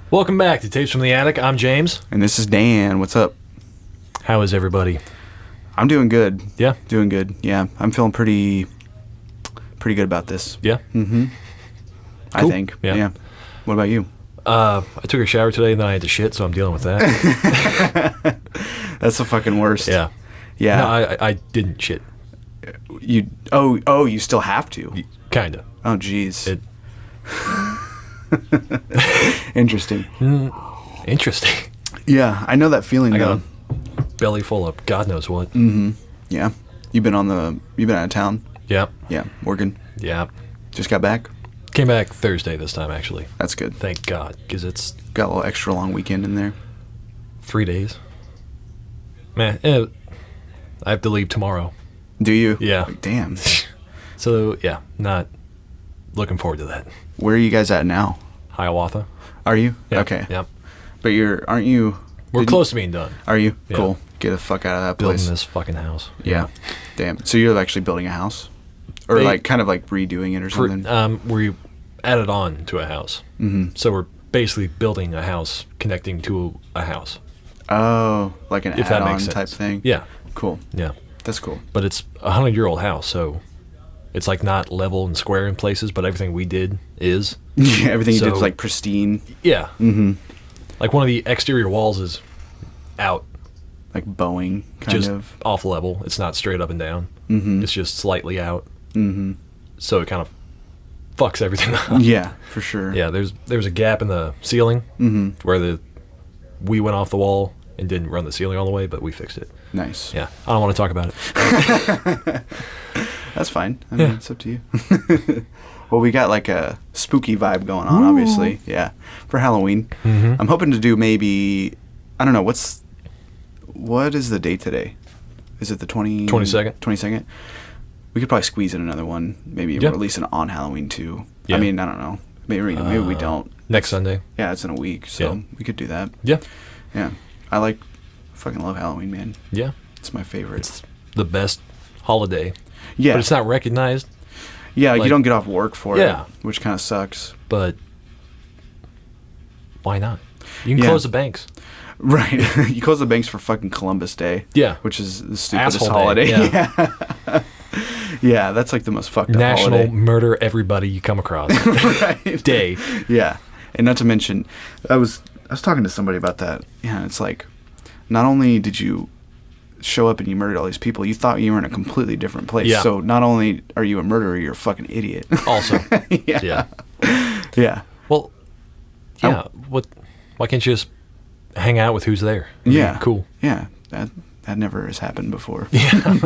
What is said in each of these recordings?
Welcome back to Tapes from the Attic. I'm James. And this is Dan. What's up? How is everybody? I'm doing good. Yeah? Doing good. Yeah. I'm feeling pretty good about this. Yeah? Mm-hmm. Cool. I think. Yeah. What about you? I took a shower today and then I had to shit, so I'm dealing with that. That's the fucking worst. Yeah. Yeah. No, I didn't shit. You still have to. Kinda. Oh, jeez. It, Interesting. Interesting. Yeah, I know that feeling I though. got a belly full of God knows what. Mm-hmm. Yeah. You've been out of town? Yeah. Yeah. Oregon? Yeah. Just got back? Came back Thursday this time, actually. That's good. Thank God, because it's Got a little extra long weekend in there. 3 days. Man, I have to leave tomorrow. Do you? Yeah. Like, damn. So, yeah, not looking forward to that. Where are you guys at now? Hiawatha. Are you? Yeah. Okay. Yeah. But aren't you? We're close to being done. Are you? Yeah. Cool. Get the fuck out of that Building place. this fucking house. Yeah. Damn. So you're actually building a house? Or kind of redoing it or something? We added on to a house. Mm-hmm. So we're basically building a house connecting to a house. Oh, like an If that add-on makes sense. type thing? Yeah. Cool. Yeah. That's cool. But it's a 100-year-old house, so it's not level and square in places, but everything we did is. Yeah, everything you did So- is pristine. Yeah. Mm-hmm. Like one of the exterior walls is out, Like bowing, kind just of. off level. It's not straight up and down. Mm-hmm. It's just slightly out. Mm-hmm. So it kind of fucks everything up. Yeah, for sure. Yeah, there's a gap in the ceiling Mm-hmm. where we went off the wall and didn't run the ceiling all the way, but we fixed it. Nice. Yeah, I don't want to talk about it. That's fine. I mean, Yeah. it's up to you. Well, we got a spooky vibe going on, obviously. Yeah. For Halloween. Mm-hmm. I'm hoping to do maybe, I don't know, what is the date today? Is it the 22nd? 22nd? We could probably squeeze in another one. Maybe Yeah. release it on Halloween too. Yeah. I mean, I don't know. Maybe we don't. Next Sunday. Yeah, it's in a week, so Yeah. we could do that. Yeah. Yeah. Fucking love Halloween, man. Yeah. It's my favorite. It's the best holiday. Yeah. But it's not recognized. Yeah, you like- don't get off work for Yeah. it, which kind of sucks. But why not? You can Yeah. close the banks. Right. You close the banks for fucking Columbus Day. Yeah. Which is the stupidest Asshole holiday. day, Yeah. Yeah, that's the most fucked up National holiday. murder everybody you come across. Right. Day. Yeah. And not to mention, I was talking to somebody about that. Yeah, it's not only did you show up and you murdered all these people, you thought you were in a completely different place. Yeah. So not only are you a murderer, you're a fucking idiot. Also. Yeah. Yeah. Yeah. Well, yeah. Why can't you just hang out with who's there? Yeah. Cool. Yeah. That never has happened before. Yeah.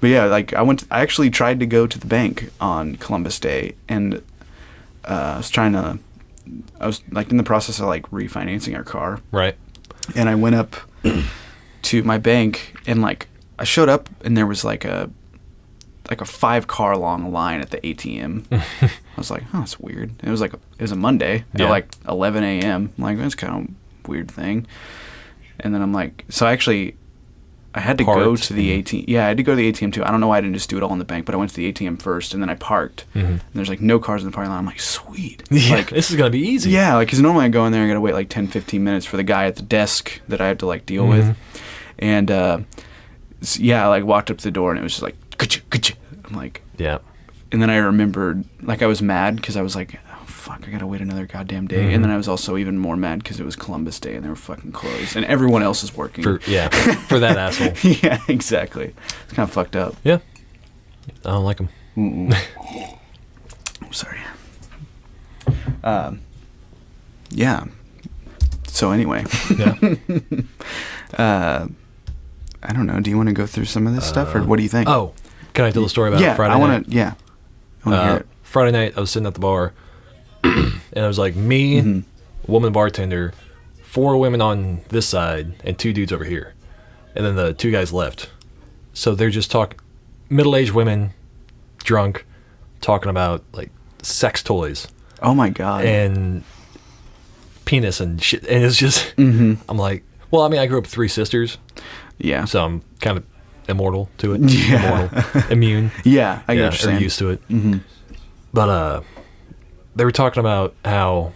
But yeah, I actually tried to go to the bank on Columbus Day, and I was in the process of refinancing our car, Right. and I went up to my bank, and I showed up, and there was a 5-car long line at the ATM. I was like, oh, that's weird. And it was a Monday Yeah. at 11 a.m. I'm like, that's kind of a weird thing. And then I'm like, so actually, I had to go Parked to the ATM. Yeah, I had to go to the ATM too. I don't know why I didn't just do it all in the bank, but I went to the ATM first, and then I parked. Mm-hmm. And there's no cars in the parking lot. I'm like, sweet. Yeah. This is gonna be easy. Yeah, because normally I go in there and I gotta wait 10, 15 minutes for the guy at the desk that I have to deal with. And I walked up to the door, and it was just ka-choo. I'm like, Yeah. and then I remembered, I was mad because I was like, oh, fuck, I gotta wait another goddamn day. Mm-hmm. And then I was also even more mad because it was Columbus Day and they were fucking closed. And everyone else is working. For that asshole. Yeah, exactly. It's kind of fucked up. Yeah. I don't like him. Sorry. Yeah. So anyway. Yeah. I don't know. Do you want to go through some of this stuff, or what do you think? Oh, can I tell the story about yeah, Friday I night? want to. Yeah. I want to hear it. Friday night, I was sitting at the bar, and it was me, Mm-hmm. woman bartender, 4 women on this side, and 2 dudes over here. And then the 2 guys left. So they're just talking, middle-aged women, drunk, talking about, sex toys. Oh, my God. And penis and shit. And it's just, Mm-hmm. I'm like, well, I grew up with 3 sisters, Yeah. so I'm kind of immortal to it. Yeah. Immortal. Immune. Yeah, I get what Yeah, you're or saying. used to it. Mm-hmm. But they were talking about how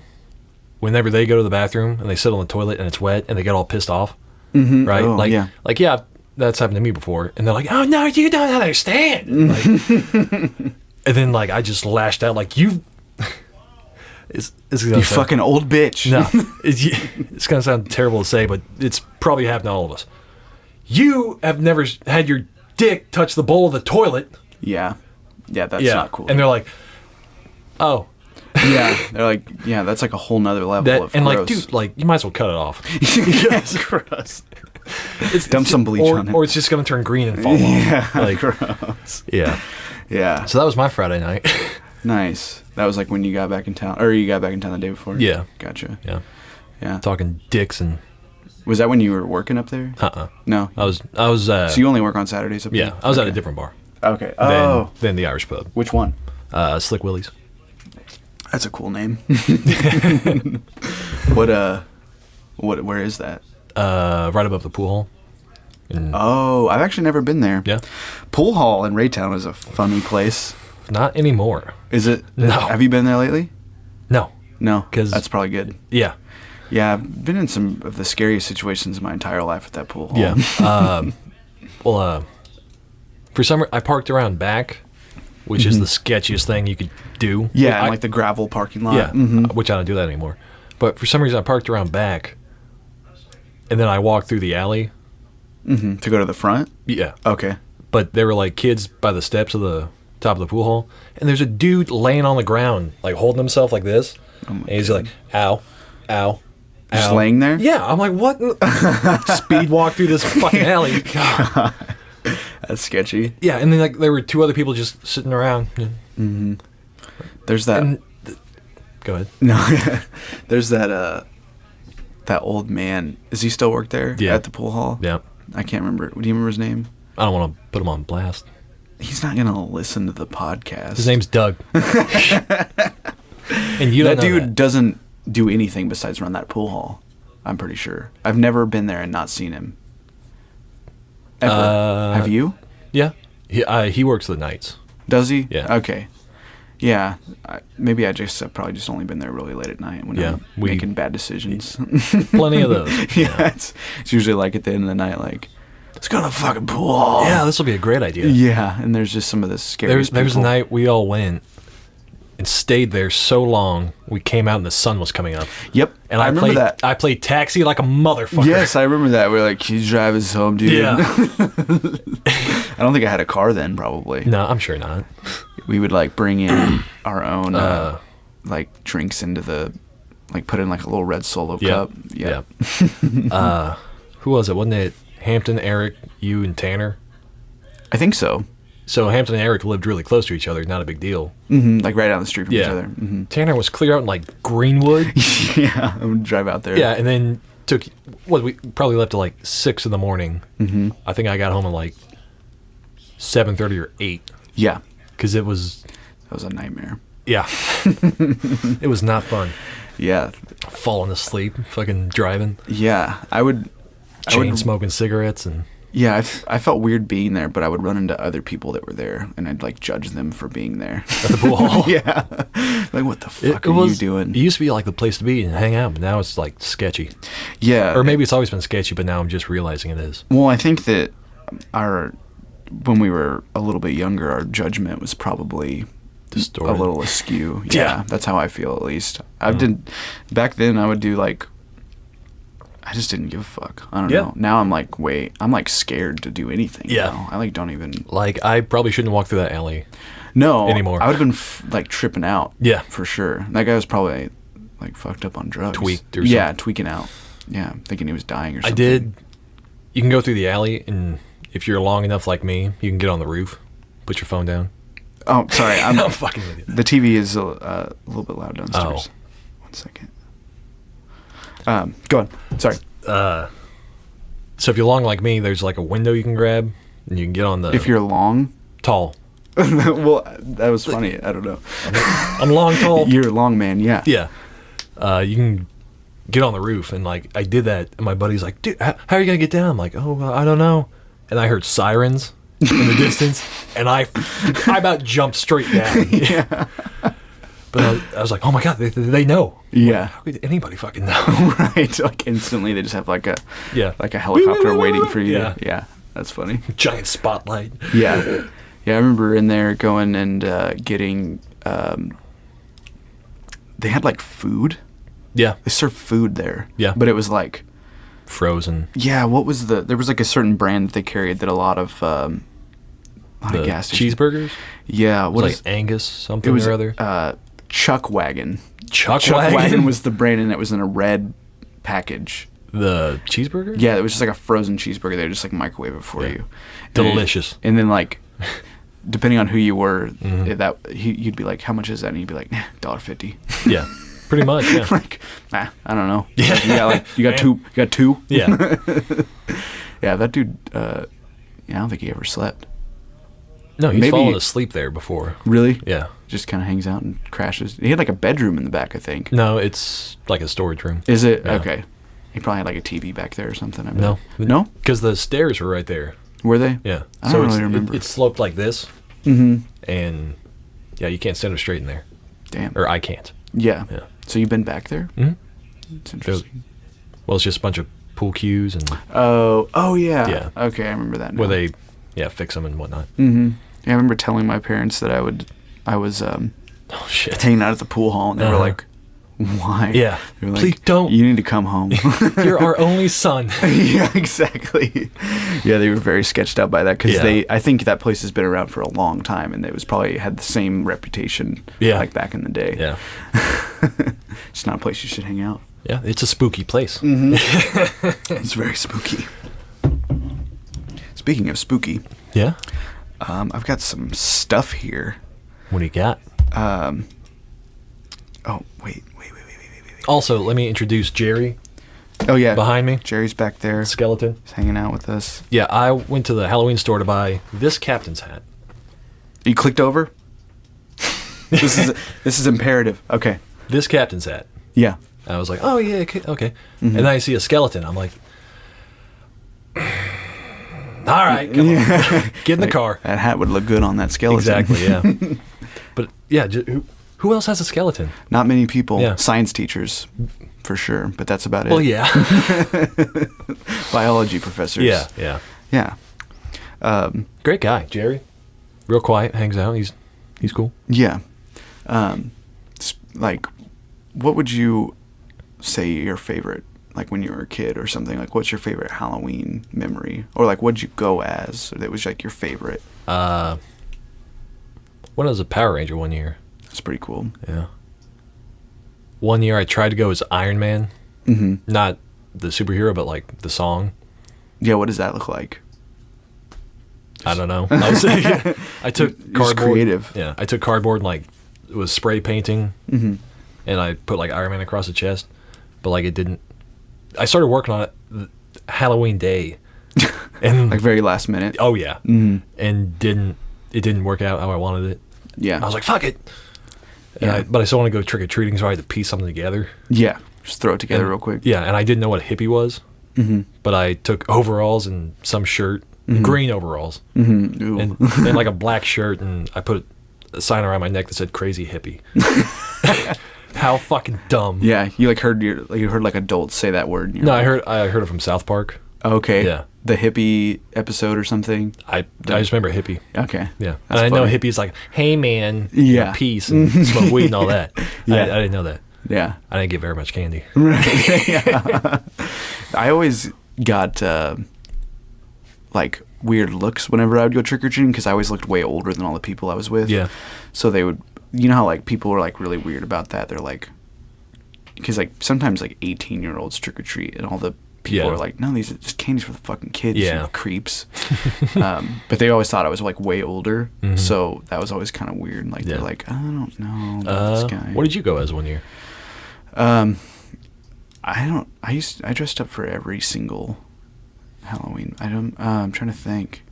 whenever they go to the bathroom and they sit on the toilet and it's wet and they get all pissed off, Mm-hmm. right? Oh, like, yeah. yeah, that's happened to me before. And they're like, oh, no, you don't understand. Like, and then, like, I just lashed out, like, you... It's You fucking old bitch. No, it's going to sound terrible to say, but it's probably happened to all of us. You have never had your dick touch the bowl of the toilet. Yeah. Yeah, that's not cool. And they're like, oh. Yeah, they're like, yeah, that's like a whole nother level of and gross. like, dude, like, you might as well cut it off. Yes, gross. Dump some bleach on it. Or it's just going to turn green and fall Yeah, off. Like, gross. yeah. Yeah. So that was my Friday night. Nice. That was like when you got back in town, or you got back in town the day before? Yeah. Gotcha. Yeah. Yeah. Talking dicks and... Was that when you were working up there? No. I was. So you only work on Saturdays up there? Yeah, I was at a different bar. Okay. Oh. Than the Irish pub. Which one? Slick Willie's. That's a cool name. Where is that? Right above the pool hall. Oh, I've actually never been there. Yeah. Pool Hall in Raytown is a funny place. Not anymore. Is it? No. Have you been there lately? No. No. 'Cause- that's probably good. Yeah. Yeah, I've been in some of the scariest situations in my entire life at that pool hall. Yeah. For some I parked around back, which is the sketchiest thing you could do. Yeah, and like the gravel parking lot. Yeah, Mm-hmm. which I don't do that anymore. But for some reason, I parked around back, and then I walked through the alley. Mm-hmm. To go to the front? Yeah. Okay. But there were like kids by the steps of the top of the pool hall, and there's a dude laying on the ground, like holding himself like this, and he's like, ow, ow. Just ow. laying there? Yeah, I'm like, what? Speed walk through this fucking alley. God. That's sketchy. Yeah, and then like there were two other people just sitting around. There's that. Go ahead. No, there's that old man. Does he still work there? Yeah. At the pool hall? Yeah. I can't remember. Do you remember his name? I don't want to put him on blast. He's not going to listen to the podcast. His name's Doug. And you don't That know dude that. doesn't do anything besides run that pool hall. I'm pretty sure. I've never been there and not seen him. Ever. Have you? Yeah. He works the nights. Does he? Yeah. Okay. Yeah. Maybe I've probably just only been there really late at night when I'm making bad decisions. Plenty of those. Yeah. It's usually like at the end of the night, like, let's go to the fucking pool hall. Yeah, this will be a great idea. Yeah. And there's just some of the scariest There was a people. night we all went and stayed there so long, we came out and the sun was coming up. Yep. And I remember played, that. I played taxi like a motherfucker. Yes, I remember that. We're like, can you drive us home, dude? Yeah. I don't think I had a car then, probably. No, I'm sure not. We would like bring in our own like drinks into the, like put in like a little red Solo cup. Yeah. Who was it? Wasn't it Hampton, Eric, you, and Tanner? I think so. So Hampton and Eric lived really close to each other. Not a big deal. Mm-hmm. Like right down the street from each Yeah. other. Mm-hmm. Tanner was clear out in like Greenwood. Yeah, I would drive out there. Yeah, and then we probably left at like 6 in the morning. Mm-hmm. I think I got home at like 7:30 or 8. Yeah. Because it was... That was a nightmare. Yeah. It was not fun. Yeah. Falling asleep, fucking driving, Yeah. I would smoking cigarettes and... Yeah, I felt weird being there, but I would run into other people that were there, and I'd like judge them for being there. At the pool hall. Yeah. Like, what the fuck are you doing? It used to be like the place to be and hang out, but now it's like sketchy. Yeah. Or maybe it's always been sketchy, but now I'm just realizing it is. Well, I think that when we were a little bit younger, our judgment was probably Distorted. a little askew. Yeah. That's how I feel, at least. Back then, I would do like, I just didn't give a fuck. I don't know. Now I'm like scared to do anything. Yeah. Now. I like don't even. Like, I probably shouldn't walk through that alley. No. Anymore. I would have been like tripping out. Yeah. For sure. That guy was probably like fucked up on drugs. Tweaked or Yeah, something. tweaking out. Yeah, thinking he was dying or something. I did. You can go through the alley, and if you're long enough like me, you can get on the roof, put your phone down. Oh, sorry. I'm fucking with you. The TV is a little bit loud downstairs. Oh. 1 second. Go on. Sorry. So if you're long like me, there's like a window you can grab, and you can get on the... If you're long? Tall. Well, that was funny. I don't know. I'm long, tall. You're a long man, yeah. Yeah. You can get on the roof, and like I did that, and my buddy's like, dude, how are you gonna get down? I'm like, oh, I don't know. And I heard sirens in the distance, and I about jumped straight down. Yeah. But I was like, oh my god, they know. Yeah. Like, how could anybody fucking know? Right. Like instantly, they just have like a Yeah. like a helicopter waiting for you. Yeah. Yeah. That's funny. Giant spotlight. Yeah. Yeah. I remember in there going and getting. They had like food. Yeah. They served food there. Yeah. But it was like. Frozen. Yeah. What was there was like a certain brand that they carried that a lot of gas stations. Cheeseburgers? Yeah. What Like is Angus something it was or other? Chuck Wagon. Chuck Wagon was the brand, and it was in a red package. The cheeseburger? Yeah, it was just like a frozen cheeseburger. They just like microwave it for you. Delicious. And then like, depending on who you were, Mm-hmm. you'd be like, "How much is that?" And you'd be like, "$1.50." Yeah. Pretty much, yeah. Like, I don't know. Yeah. Like, you got Man. two. You got two. Yeah. Yeah, that dude. I don't think he ever slept. No, he's Maybe- fallen asleep there before. Really? Yeah. Just kind of hangs out and crashes. He had like a bedroom in the back, I think. No, it's like a storage room. Is it? Yeah. Okay. He probably had like a TV back there or something. I bet. No. No? Because the stairs were right there. Were they? Yeah. I don't really it's, remember. It sloped like this, Mm-hmm. and yeah, you can't stand up straight in there. Damn. Or I can't. Yeah. Yeah. So you've been back there? Mm-hmm. It's interesting. Well, it's just a bunch of pool cues and Oh yeah. Yeah. Okay, I remember that now. where they, fix them and whatnot. Mm-hmm. Yeah, I remember telling my parents that I was Oh, shit. hanging out at the pool hall, and they were Uh-huh. like, "Why?" Yeah. They were like, Please don't. You need to come home. You're our only son. Yeah, exactly. Yeah, they were very sketched out by that because Yeah. I think that place has been around for a long time, and it was probably had the same reputation Yeah. like back in the day. Yeah. It's not a place you should hang out. Yeah, it's a spooky place. It's very spooky. Speaking of spooky, Yeah? I've got some stuff here. What do you got? Oh, wait. Also, let me introduce Jerry Oh, yeah. behind me. Jerry's back there. Skeleton. He's hanging out with us. Yeah, I went to the Halloween store to buy this captain's hat. You clicked over? This is imperative. Okay. This captain's hat. Yeah. I was like, oh, yeah, okay. And then I see a skeleton. I'm like, all right, come on. Get in the car. That hat would look good on that skeleton. Exactly, yeah. But, yeah, who else has a skeleton? Not many people. Yeah. Science teachers, for sure. But that's about it. Well, yeah. Biology professors. yeah. Yeah. Great guy, Jerry. Real quiet, hangs out. He's cool. Yeah. Like, what would you say your favorite, like when you were a kid or something? Like, what's your favorite Halloween memory? Or, like, what'd you go as? Or that was, like, your favorite? When I was a Power Ranger one year. That's pretty cool. Yeah. One year I tried to go as Iron Man. Mm-hmm. Not the superhero, but like the song. Yeah, what does that look like? I don't know. I took Just cardboard. creative. Yeah, I took cardboard and like it was spray painting, Mm-hmm. and I put like Iron Man across the chest, but like it didn't. I started working on it Halloween day, and Like, very last minute. oh yeah, Mm-hmm. and it didn't work out how I wanted it. Yeah. I was like, fuck it. And Yeah. but I still want to go trick or treating, so I had to piece something together. Yeah. Just throw it together And- real quick. Yeah, and I didn't know what a hippie was, Mm-hmm. but I took overalls and some shirt, green overalls, Mm-hmm. Ooh. and like a black shirt, and I put a sign around my neck that said "Crazy Hippie." How fucking dumb! Yeah, you heard like adults say that word. And you're No, like, I heard it from South Park. Okay. Yeah. The hippie episode or something. I just remember hippie. Okay. Yeah, That's and I know funny. hippies like, "Hey man, Yeah. peace and smoke weed and all that." Yeah. I didn't know that. Yeah. I didn't get very much candy. Right. Yeah. I always got like weird looks whenever I would go trick or treating because I always looked way older than all the people I was with. Yeah. So they would, you know how like people were like really weird about that. They're like, because like sometimes like 18-year-olds trick or treat and all the people Yeah. are like, no, these are just candies for the fucking kids. Yeah. You creeps. But they always thought I was like way older. Mhm. So that was always kind of weird. Like Yeah. they're like, I don't know about this guy. What did you go as one year? I dressed up for every single Halloween. I'm trying to think.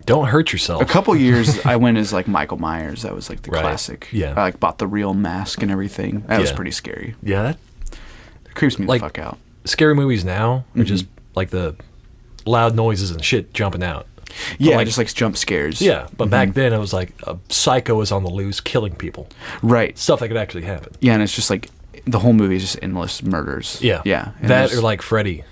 Don't hurt yourself. A couple years I went as like Michael Myers. That was like the Right. classic. Yeah. I like bought the real mask and everything. That was Yeah. pretty scary. Yeah, that It creeps me Like- the fuck out. scary movies now are Mhm. just like the loud noises and shit jumping out. Yeah, like, just like jump scares. Yeah, but back then it was like a psycho is on the loose killing people. Right. Stuff that could actually happen. Yeah, and it's just like the whole movie is just endless murders. Yeah. Yeah. And That or like Freddy.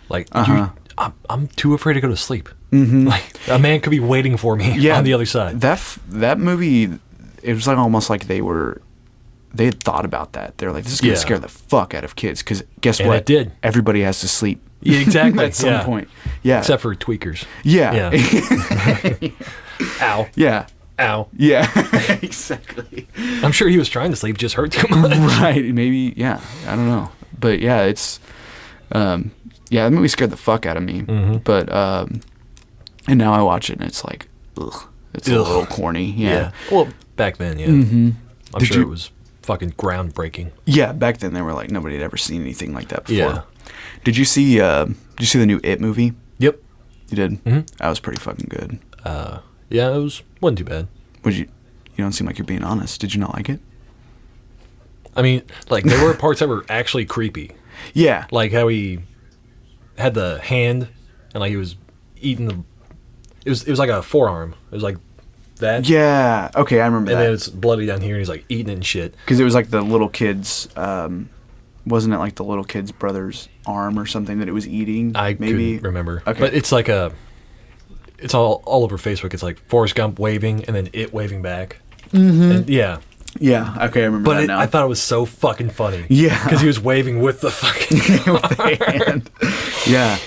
Like, I'm too afraid to go to sleep. Like, a man could be waiting for me on the other side. That movie, it was like almost like they had thought about that. They're like, this is going to scare the fuck out of kids. Because guess what? It did. Everybody has to sleep. Yeah, exactly. At some point. Yeah. Except for tweakers. Yeah. Ow. Yeah. Ow. Yeah. Exactly. I'm sure he was trying to sleep, just hurt too much. Right. Maybe, yeah. I don't know. But yeah, it's, that movie scared the fuck out of me. But, and now I watch it and it's like, ugh. It's a little corny. Yeah. Well, back then, yeah. I'm sure it was fucking groundbreaking. Yeah, back then they were like, nobody had ever seen anything like that before. Yeah. Did you see the new It movie? Yep. You did? That was pretty fucking good. Yeah, it wasn't too bad. You don't seem like you're being honest. Did you not like it? I mean, like, there were parts that were actually creepy. Yeah. Like how he had the hand and like he was eating it was like a forearm. It was like that. Yeah. Okay, I remember and that. then it's bloody down here and he's like eating it and shit. Because it was like the little kid's, wasn't it like the little kid's brother's arm or something that it was eating? I maybe couldn't remember. Okay. But it's like it's all over Facebook. It's like Forrest Gump waving and then it waving back. And, yeah. Yeah. Okay, I remember that now. I thought it was so fucking funny. Yeah. Because he was waving with the fucking with the hand. Yeah.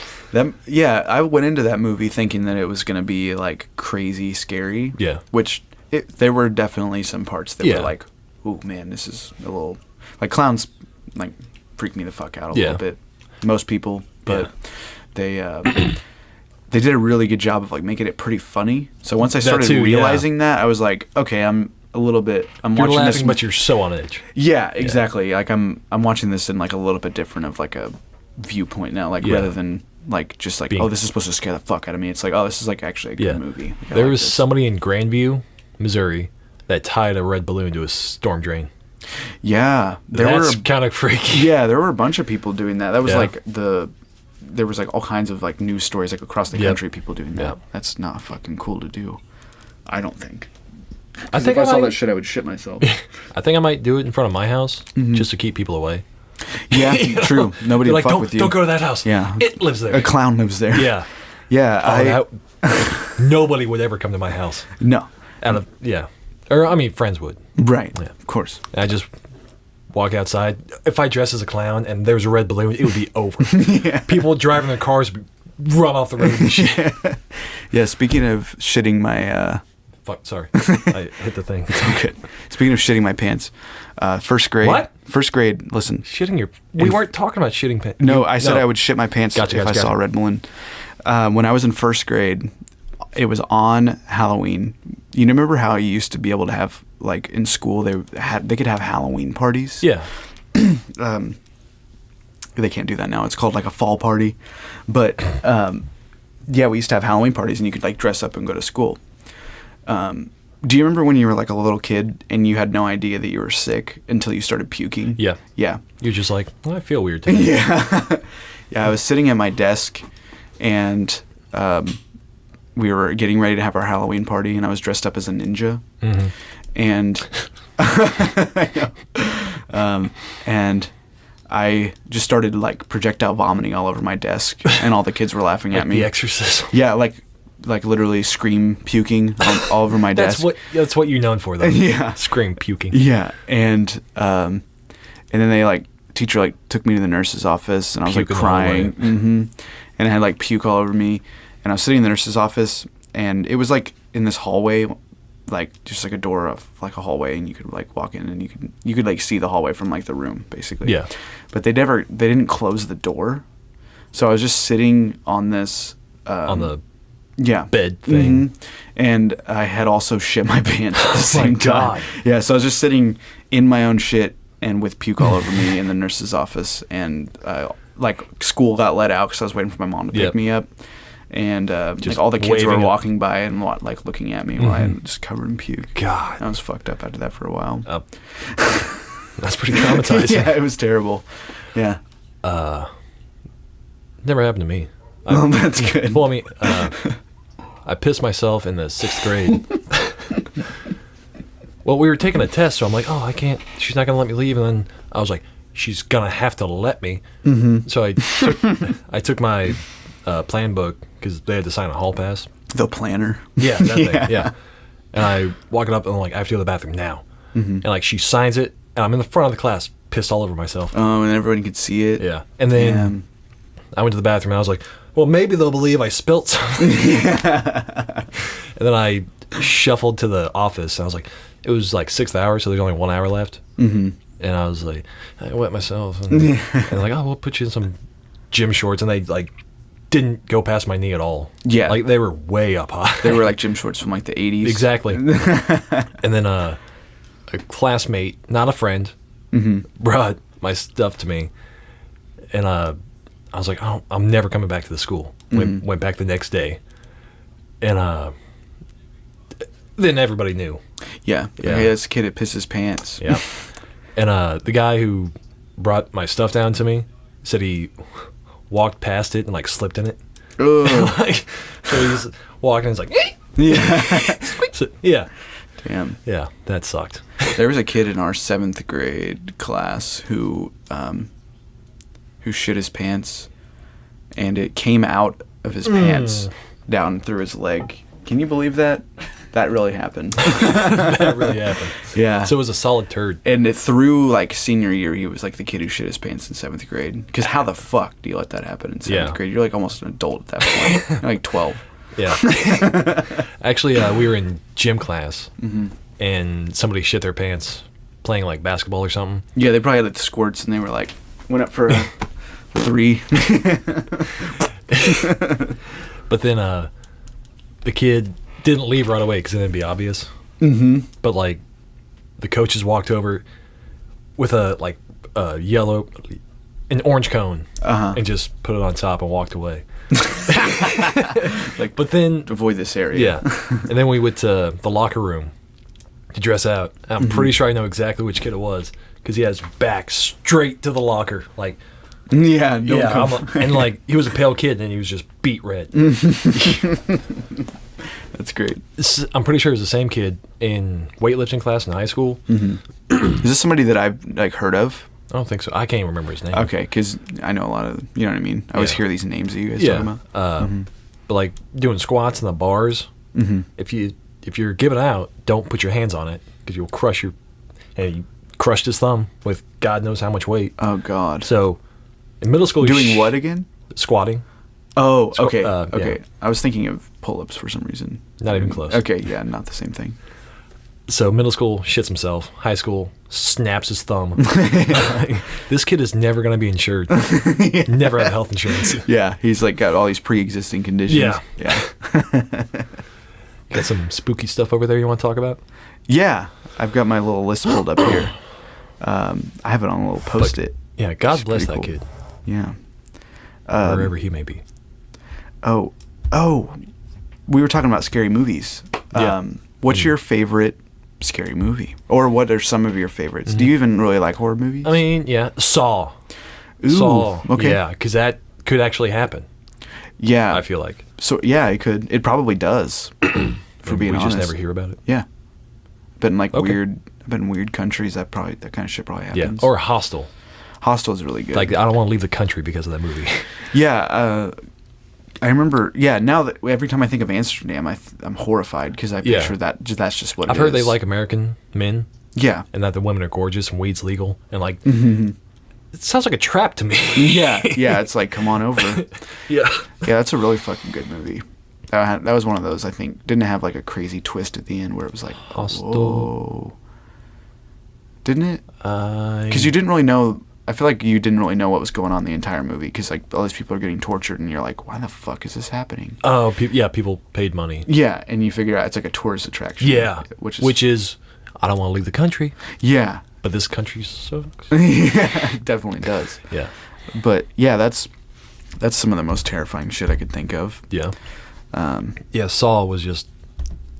I went into that movie thinking that it was going to be like crazy scary. Yeah. Which there were definitely some parts that were like, oh man, this is a little like clowns like freak me the fuck out a little bit. Most people, but they did a really good job of like making it pretty funny. So once I started realizing that, I was like, okay, I'm you're watching laughing, this, but you're so on edge. Yeah, exactly. Like I'm watching this in like a little bit different of like a viewpoint now, like rather than like just like, oh, this is supposed to scare the fuck out of me. It's like, oh, this is like actually a good movie. Like, there was somebody in Grandview, Missouri, that tied a red balloon to a storm drain. Yeah, that's kind of freaky. Yeah, there were a bunch of people doing that. That was like there was like all kinds of like news stories like across the country, people doing that. That's not fucking cool to do. I don't think. I think if I saw that shit, I would shit myself. I think I might do it in front of my house just to keep people away. Yeah, true. Nobody will fuck with you. Don't go to that house. Yeah, it lives there. A clown lives there. Yeah, yeah. Nobody would ever come to my house. No. Or I mean, friends would. Right. Yeah, of course. And I just walk outside. If I dress as a clown and there's a red balloon, it would be over. People driving their cars would run off the road and shit. Yeah. Speaking of shitting my. Fuck, sorry. I hit the thing. It's okay. Speaking of shitting my pants, first grade. What? First grade, listen. Shitting your... We weren't talking about shitting pants. No, I said I would shit my pants if I saw a red balloon. When I was in first grade, it was on Halloween. You remember how you used to be able to have, like, in school, they could have Halloween parties? Yeah. They can't do that now. It's called, like, a fall party. But, yeah, we used to have Halloween parties, and you could, like, dress up and go to school. Do you remember when you were like a little kid and you had no idea that you were sick until you started puking? Yeah. Yeah. You're just like, well, I feel weird today. Yeah. Yeah, I was sitting at my desk and we were getting ready to have our Halloween party and I was dressed up as a ninja. Mm-hmm. And I just started like projectile vomiting all over my desk and all the kids were laughing at me. The Exorcist. Yeah, like literally scream puking all over my desk. That's what you're known for, though. Yeah, scream puking. Yeah, and then they like teacher like took me to the nurse's office, and I was like crying, and I had like puke all over me, and I was sitting in the nurse's office, and it was like in this hallway, like just like a door of like a hallway, and you could like walk in, and you could like see the hallway from like the room basically. Yeah, but they didn't close the door, so I was just sitting on this on the bed thing, and I had also shit my pants at the same time. Yeah, so I was just sitting in my own shit and with puke all over me in the nurse's office, and like school got let out because I was waiting for my mom to pick me up, and like all the kids were walking by and like looking at me while I'm just covered in puke. God, I was fucked up after that for a while. That's pretty traumatizing. Yeah, it was terrible. Yeah. Never happened to me. Well, that's good. Well, I mean, I pissed myself in the 6th grade. Well, we were taking a test, so I'm like, oh, I can't. She's not gonna let me leave. And then I was like, she's gonna have to let me. Mm-hmm. So I took my plan book because they had to sign a hall pass. The planner. Yeah, that thing. Yeah. And I walk it up and I'm like, I have to go to the bathroom now. Mm-hmm. And like she signs it, and I'm in the front of the class, pissed all over myself. Oh, and everybody could see it. Yeah. And then I went to the bathroom and I was like, well, maybe they'll believe I spilt something. And then I shuffled to the office and I was like, it was like 6th hour, so there's only 1 hour left. Mm-hmm. And I was like, I wet myself. And they're like, oh, we'll put you in some gym shorts. And they like didn't go past my knee at all. Yeah. Like they were way up high. They were like gym shorts from like the 80s. Exactly. And then a classmate, not a friend, brought my stuff to me. And I was like, oh, I'm never coming back to the school. Went back the next day. And then everybody knew. Yeah. Hey, this kid that pissed his pants. Yeah. And the guy who brought my stuff down to me said he walked past it and like slipped in it. Like, so he's walking and he's like, yeah. So, yeah. Damn. Yeah, that sucked. There was a kid in our 7th grade class who shit his pants, and it came out of his pants down through his leg. Can you believe that? That really happened. That really happened. Yeah. So it was a solid turd. And it through like senior year, he was like the kid who shit his pants in 7th grade. Because how the fuck do you let that happen in 7th grade? You're like almost an adult at that point. You're like 12. Yeah. Actually, we were in gym class, and somebody shit their pants playing like basketball or something. Yeah, they probably had like, the squirts, and they were like, went up for 3. But then the kid didn't leave right away because then it'd be obvious. Mm-hmm. But like the coaches walked over with an orange cone, and just put it on top and walked away. Like, but then avoid this area. Yeah. And then we went to the locker room to dress out. I'm pretty sure I know exactly which kid it was because he has back straight to the locker, like. Yeah, and like he was a pale kid and he was just beet red. That's great. I'm pretty sure it was the same kid in weightlifting class in high school. Is this somebody that I've like heard of? I don't think so. I can't even remember his name. Okay, because I know a lot of, you know what I mean? I always hear these names that you guys talking about. But like doing squats in the bars, if you're giving out, don't put your hands on it because you'll crush he crushed his thumb with God knows how much weight. Oh God. So in middle school, doing what again? Squatting. Oh, okay. Okay. Yeah. I was thinking of pull-ups for some reason. Not even close. Okay, yeah, not the same thing. So middle school shits himself. High school snaps his thumb. This kid is never going to be insured. Never have health insurance. Yeah, he's like got all these pre-existing conditions. Yeah. Got some spooky stuff over there you want to talk about? Yeah, I've got my little list pulled up here. I have it on a little post-it. Yeah, God bless that kid. Yeah. Wherever he may be. Oh, we were talking about scary movies. Yeah. What's your favorite scary movie? Or what are some of your favorites? Do you even really like horror movies? I mean, yeah, Saw. Ooh, Saw. okay. Yeah, because that could actually happen. Yeah. I feel like. So, yeah, it could. It probably does, for being honest. We just never hear about it. Yeah. But in like weird countries, that kind of shit probably happens. Yeah, or Hostel. Hostel is really good. Like, I don't want to leave the country because of that movie. Yeah, I remember. Yeah, now that every time I think of Amsterdam, I'm horrified because I picture that's just what I've heard they like American men. Yeah, and that the women are gorgeous and weed's legal and like. It sounds like a trap to me. Yeah, it's like come on over. Yeah, that's a really fucking good movie. That was one of those I think didn't have like a crazy twist at the end where it was like Hostel. Whoa. Didn't it? Because you didn't really know. I feel like you didn't really know what was going on the entire movie because like all these people are getting tortured and you're like, why the fuck is this happening? Oh, people paid money. Yeah, and you figure out it's like a tourist attraction. Yeah, which is I don't want to leave the country. Yeah, but this country sucks. Yeah, it definitely does. Yeah, but yeah, that's some of the most terrifying shit I could think of. Yeah, Saw was just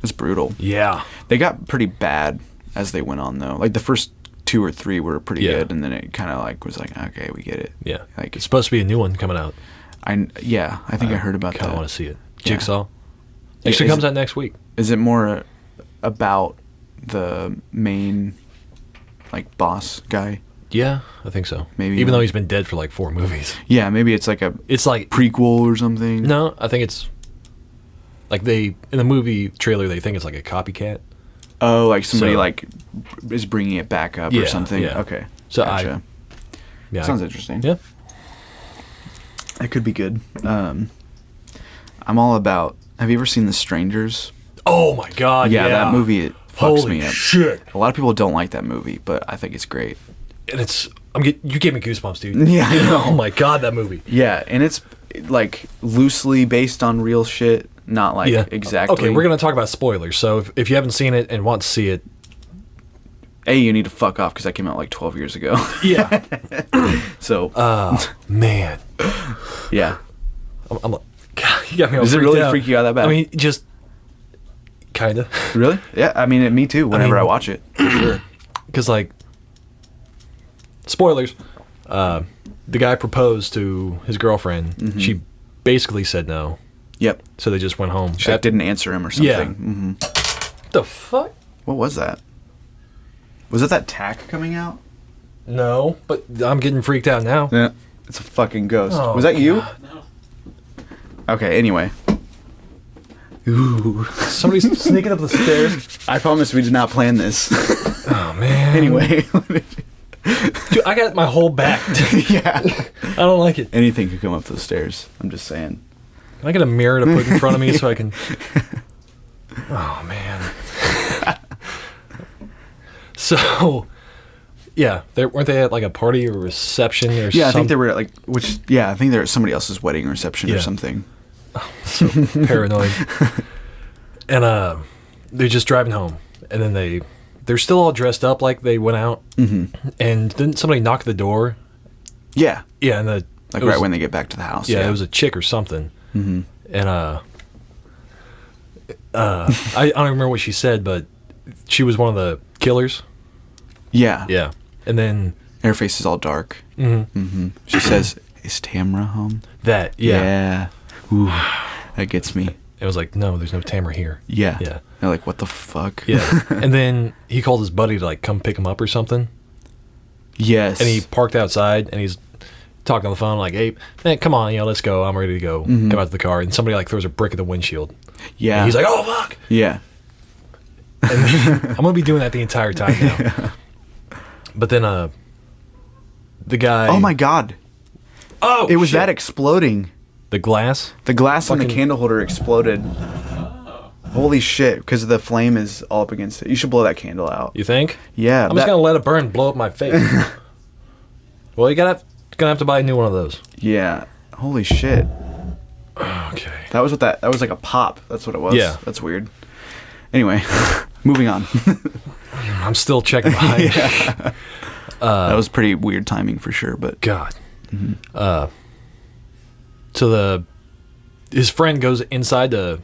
it's brutal. Yeah, they got pretty bad as they went on though. Like the first 2 or 3 were pretty good, and then it kind of like was like, okay, we get it. Yeah, like it's supposed to be a new one coming out. I think I heard about that. I kind of want to see it. Jigsaw. Actually comes out next week. Is it more about the main, like, boss guy? Yeah, I think so. Maybe even though he's been dead for like 4 movies. Yeah, maybe it's like prequel or something. No, I think it's like in the movie trailer they think it's like a copycat. Oh, like somebody like is bringing it back up or something. Yeah. Okay, so gotcha. Sounds interesting. Yeah, it could be good. I'm all about. Have you ever seen The Strangers? Oh my god! Yeah, that movie it fucks me up. Shit! A lot of people don't like that movie, but I think it's great. And you gave me goosebumps, dude. Yeah, I know. Oh my god, that movie. Yeah, and it's like loosely based on real shit, not like exactly. Okay, we're gonna talk about spoilers. So if you haven't seen it and want to see it, you need to fuck off because that came out like 12 years ago. Yeah. So. Man. Yeah. I'm like, God, you got me all Does it freaked really out. freak you out that bad? I mean, just kind of. Really? Yeah. I mean, me too. Whenever I watch it, for sure. Because like. Spoilers. The guy proposed to his girlfriend. Mm-hmm. She basically said no. Yep. So they just went home. She didn't answer him or something. Yeah. Mm-hmm. The fuck? What was that? Was it that tack coming out? No, but I'm getting freaked out now. Yeah. It's a fucking ghost. Oh, was that you? No. Okay, anyway. Ooh. Somebody's sneaking up the stairs. I promise we did not plan this. Oh, man. Anyway. Dude, I got my whole back. Yeah. I don't like it. Anything could come up those stairs. I'm just saying. Can I get a mirror to put in front of me so I can... Oh, man. So, yeah, weren't they at like a party or reception or something? Yeah, I think they were at like, I think they're at somebody else's wedding reception or something. So paranoid. And they're just driving home. And then they're still all dressed up like they went out. Mm-hmm. And didn't somebody knock at the door? Yeah. Yeah, and right when they get back to the house. Yeah, it was a chick or something. Mm-hmm. And I don't remember what she said, but she was one of the killers. Yeah. Yeah. And then her face is all dark. Mm-hmm. Mm-hmm. She says, "Is Tamara home?" That. Yeah. Ooh, that gets me. It was like, no, there's no Tamara here. Yeah. Yeah. They're like, what the fuck? Yeah. And then he called his buddy to like come pick him up or something. Yes. And he parked outside and he's talking on the phone like, "Hey, man, come on, let's go. I'm ready to go." Mm-hmm. Come out to the car, and somebody like throws a brick at the windshield. Yeah. And he's like, "Oh fuck." Yeah. And then, I'm gonna be doing that the entire time now. Yeah. But then the guy. Oh my god. Oh. It was that exploding. The glass. The glass in the candle holder exploded. Holy shit! Because the flame is all up against it. You should blow that candle out. You think? Yeah. I'm just gonna let it burn, and blow up my face. Well, gonna have to buy a new one of those. Yeah. Holy shit. Okay. That was that was like a pop. That's what it was. Yeah. That's weird. Anyway, moving on. I'm still checking behind. Yeah. That was pretty weird timing for sure, but God. Mm-hmm. So his friend goes inside to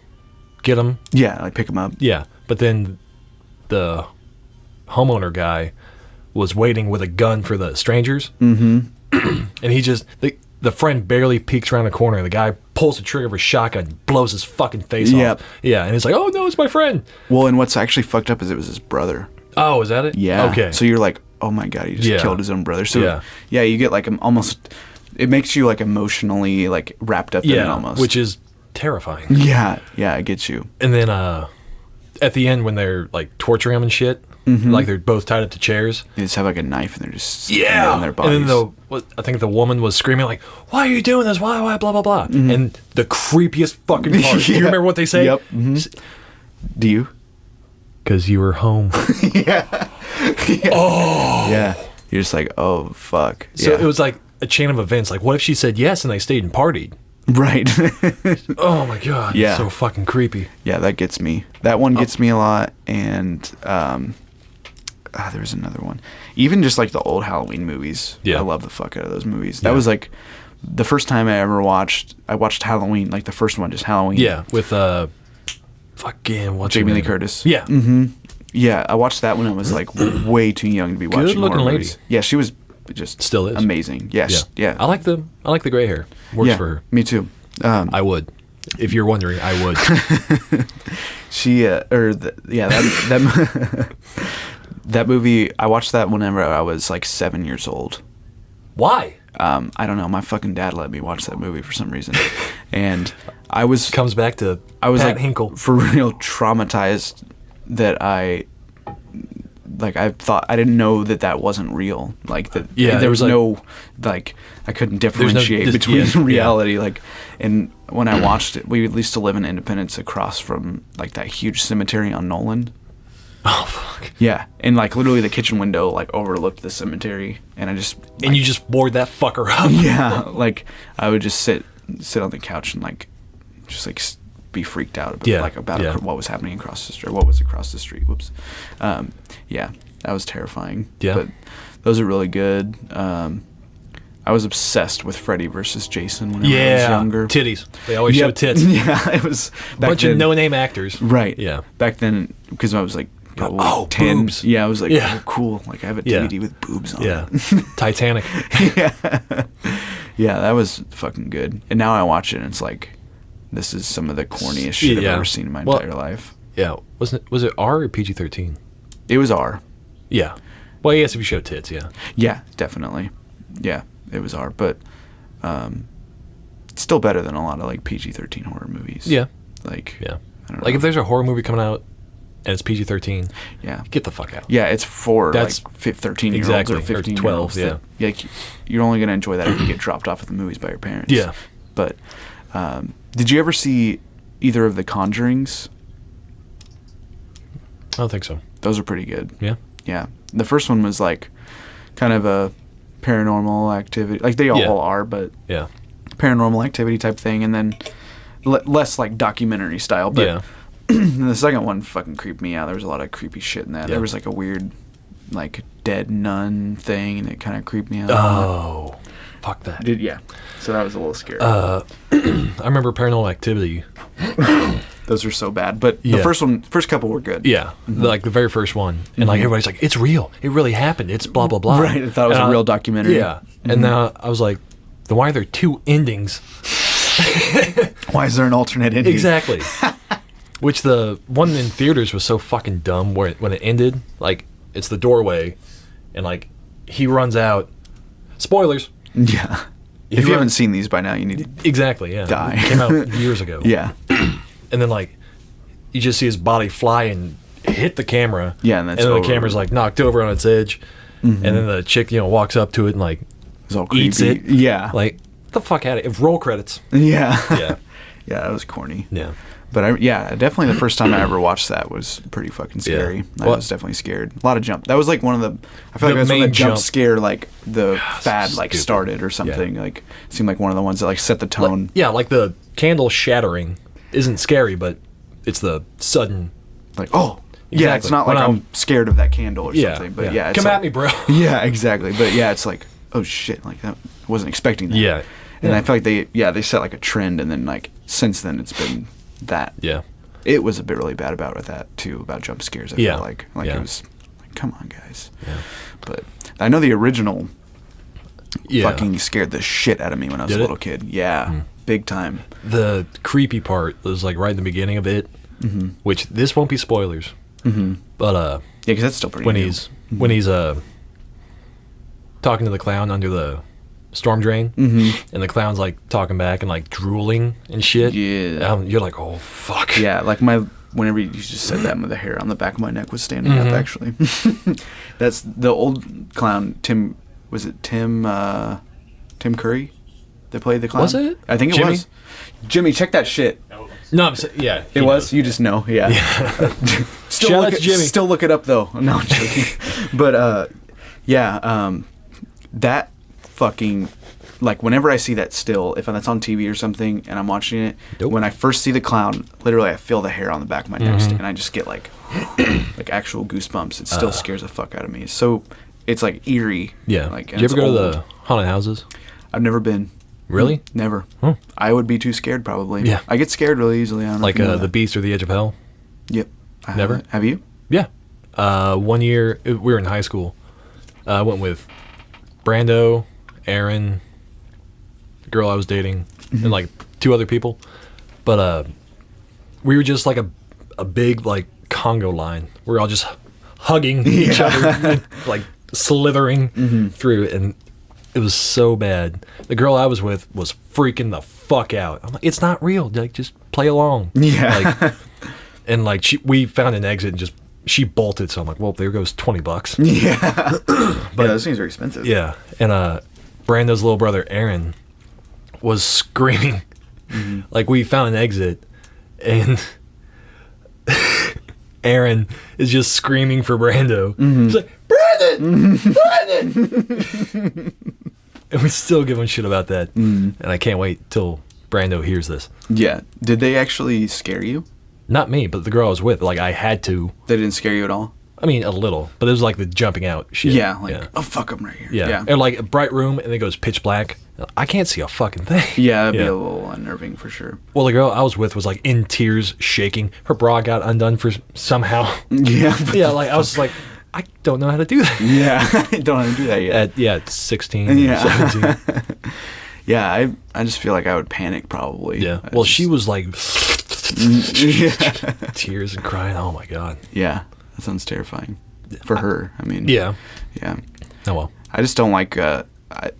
get him. Yeah, like pick him up. Yeah, but then the homeowner guy was waiting with a gun for the strangers. Mm-hmm. And he just the friend barely peeks around the corner. The guy pulls the trigger of a shotgun, blows his fucking face off. Yeah, and he's like, "Oh no, it's my friend." Well, and what's actually fucked up is it was his brother. Oh, is that it? Yeah. Okay. So you're like, oh my god, he just killed his own brother. So yeah, you get like almost. It makes you like emotionally like wrapped up in it almost, which is terrifying. Yeah, it gets you. And then at the end when they're like torturing him and shit, like they're both tied up to chairs. They just have like a knife and they're just in their bodies. And then I think the woman was screaming like, "Why are you doing this? Why? Blah blah blah." Mm-hmm. And the creepiest fucking part. Do you remember what they say? Yep. Mm-hmm. Do you? Because you were home. Yeah. Oh. Yeah. You're just like, oh fuck. So it was like a chain of events. Like, what if she said yes and they stayed and partied? Right. Oh my god. Yeah. It's so fucking creepy. Yeah, that gets me. That one gets me a lot. And there was another one. Even just like the old Halloween movies. Yeah. I love the fuck out of those movies. That was like the first time I ever watched. I watched Halloween, like the first one, just Halloween. Yeah, with fucking what's Jamie Lee Curtis. Yeah. Mm-hmm. Yeah, I watched that when I was like way too young to be watching Good-looking horror lady. movies. Yeah, she was just still is amazing. Yes, yeah. I like the gray hair. Works for her. Me too. I would. If you're wondering, I would. That movie, I watched that whenever I was like 7 years old. Why? I don't know. My fucking dad let me watch that movie for some reason, and I was Comes back to I was Pat like Hinkle. for real traumatized that I thought I didn't know that wasn't real. Like that, there was no like I couldn't differentiate between reality. Like, and when I watched it, we used to live in Independence, across from like that huge cemetery on Nolan. Oh fuck. Yeah, and like literally the kitchen window like overlooked the cemetery, and I just And you just bored that fucker up. yeah, like I would just sit on the couch and like just like be freaked out about what was happening across the street, what was across the street. Whoops. Yeah, that was terrifying. Yeah, but those are really good. I was obsessed with Freddy versus Jason when I was younger. Titties. They always show tits. Yeah, it was bunch of no-name actors. Right. Yeah. Back then, because I was like, 10. Boobs. Yeah, I was like, oh, cool. Like I have a DVD with boobs on it. Titanic. Yeah, that was fucking good. And now I watch it and it's like, this is some of the corniest shit I've ever seen in my entire life. Yeah. Was it R or PG-13? It was R. Yeah. Well, yes, if you show tits, yeah. Yeah, definitely. Yeah, it was R. But it's still better than a lot of like PG-13 horror movies. Yeah. Like, yeah. I don't know. Like if there's a horror movie coming out and it's PG-13, get the fuck out. Yeah, it's for that's like 13-year-olds or 15-year-olds. 12, yeah. Like, you're only going to enjoy that if you get dropped off at the movies by your parents. Yeah. But did you ever see either of The Conjurings? I don't think so. Those are pretty good. Yeah? Yeah. The first one was like kind of a paranormal activity. Like they all are, but paranormal activity type thing. And then less like documentary style. But the second one fucking creeped me out. There was a lot of creepy shit in that. There was like a weird like dead nun thing, and it kind of creeped me out. Oh, fuck that. So that was a little scary. I remember Paranormal Activity. Those are so bad, but the first couple were good. Yeah, like the very first one, and like everybody's like, "It's real. It really happened. It's blah blah blah." Right. I thought it was a real documentary. Yeah, and now I was like, "Then why are there two endings?" Why is there an alternate ending? Exactly. Which the one in theaters was so fucking dumb. When it ended, like it's the doorway, and like he runs out. Spoilers. Yeah. If you haven't seen these by now, you need to die. It came out years ago. Yeah. And then like you just see his body fly and hit the camera. Yeah, and then the camera's like knocked over on its edge, and then the chick walks up to it and like it's all eats creepy. it. Yeah. Like the fuck out of it. Roll credits. Yeah. Yeah. Yeah, that was corny. Yeah. But definitely the first time I ever watched that was pretty fucking scary. I was definitely scared. A lot of jump. That was like one of the. I feel like that's when the jump scare like the fad like started or something. Like seemed like one of the ones that like set the tone. Like the candle shattering isn't scary, but it's the sudden. Like yeah, it's not like I'm scared of that candle or something. But it's come like, at me, bro. Yeah, exactly. But it's like oh shit, like that wasn't expecting that. Yeah. And I feel like they set like a trend, and then like since then it's been that. Yeah. It was a bit really bad about that too, about jump scares. I feel like it was like, come on, guys. Yeah. But I know the original fucking scared the shit out of me when I was a little kid. Yeah, big time. The creepy part was like right in the beginning of it, which this won't be spoilers. But because that's still pretty. When he's talking to the clown under the storm drain, and the clown's like talking back and like drooling and shit. Yeah, you're like, oh fuck. Yeah, like whenever you just said that, the hair on the back of my neck was standing up. Actually, that's the old clown. Tim, was it Tim Curry that played the clown? Was it? I think it was. Jimmy, check that shit. No, it was. You just know. Yeah. Shout out to Jimmy. Still look it up though. No, I'm joking. But that fucking like whenever I see that still, if that's on TV or something and I'm watching it, when I first see the clown, literally I feel the hair on the back of my neck and I just get like actual goosebumps. It still scares the fuck out of me. So it's like eerie. Yeah. Like, did you ever go to the haunted houses? I've never been. Really? Never. Huh. I would be too scared probably. Yeah. I get scared really easily. I don't know like The Beast or the Edge of Hell? Yep. Never? Have you? Yeah. 1 year, we were in high school. I went with Brando, Aaron, the girl I was dating, and like 2 other people. But we were just like a big like Congo line. We're all just hugging each other, and, like slithering through, and it was so bad. The girl I was with was freaking the fuck out. I'm like, it's not real. Like, just play along. Yeah. Like, and like we found an exit and she bolted. So I'm like, well, there goes $20. Yeah. But those things are expensive. Yeah. And Brando's little brother Aaron was screaming. Like, we found an exit, and Aaron is just screaming for Brando. He's like, Brandon! Brandon! And we still give him shit about that. And I can't wait till Brando hears this. Yeah. Did they actually scare you? Not me, but the girl I was with. Like, I had to. They didn't scare you at all? I mean, a little. But it was like the jumping out shit. Yeah. Like, oh, fuck, I'm right here. Yeah. And like a bright room, and it goes pitch black. I can't see a fucking thing. Yeah, that'd be a little unnerving for sure. Well, the girl I was with was like in tears, shaking. Her bra got undone for somehow. Yeah. Yeah, like I was just like, I don't know how to do that. Yeah, I don't know how to do that yet. At 16, 17. Yeah, I just feel like I would panic probably. Yeah. Well, she was like tears and crying. Oh my God. Yeah, that sounds terrifying for her. I mean. Yeah. Yeah. Oh well. I just don't like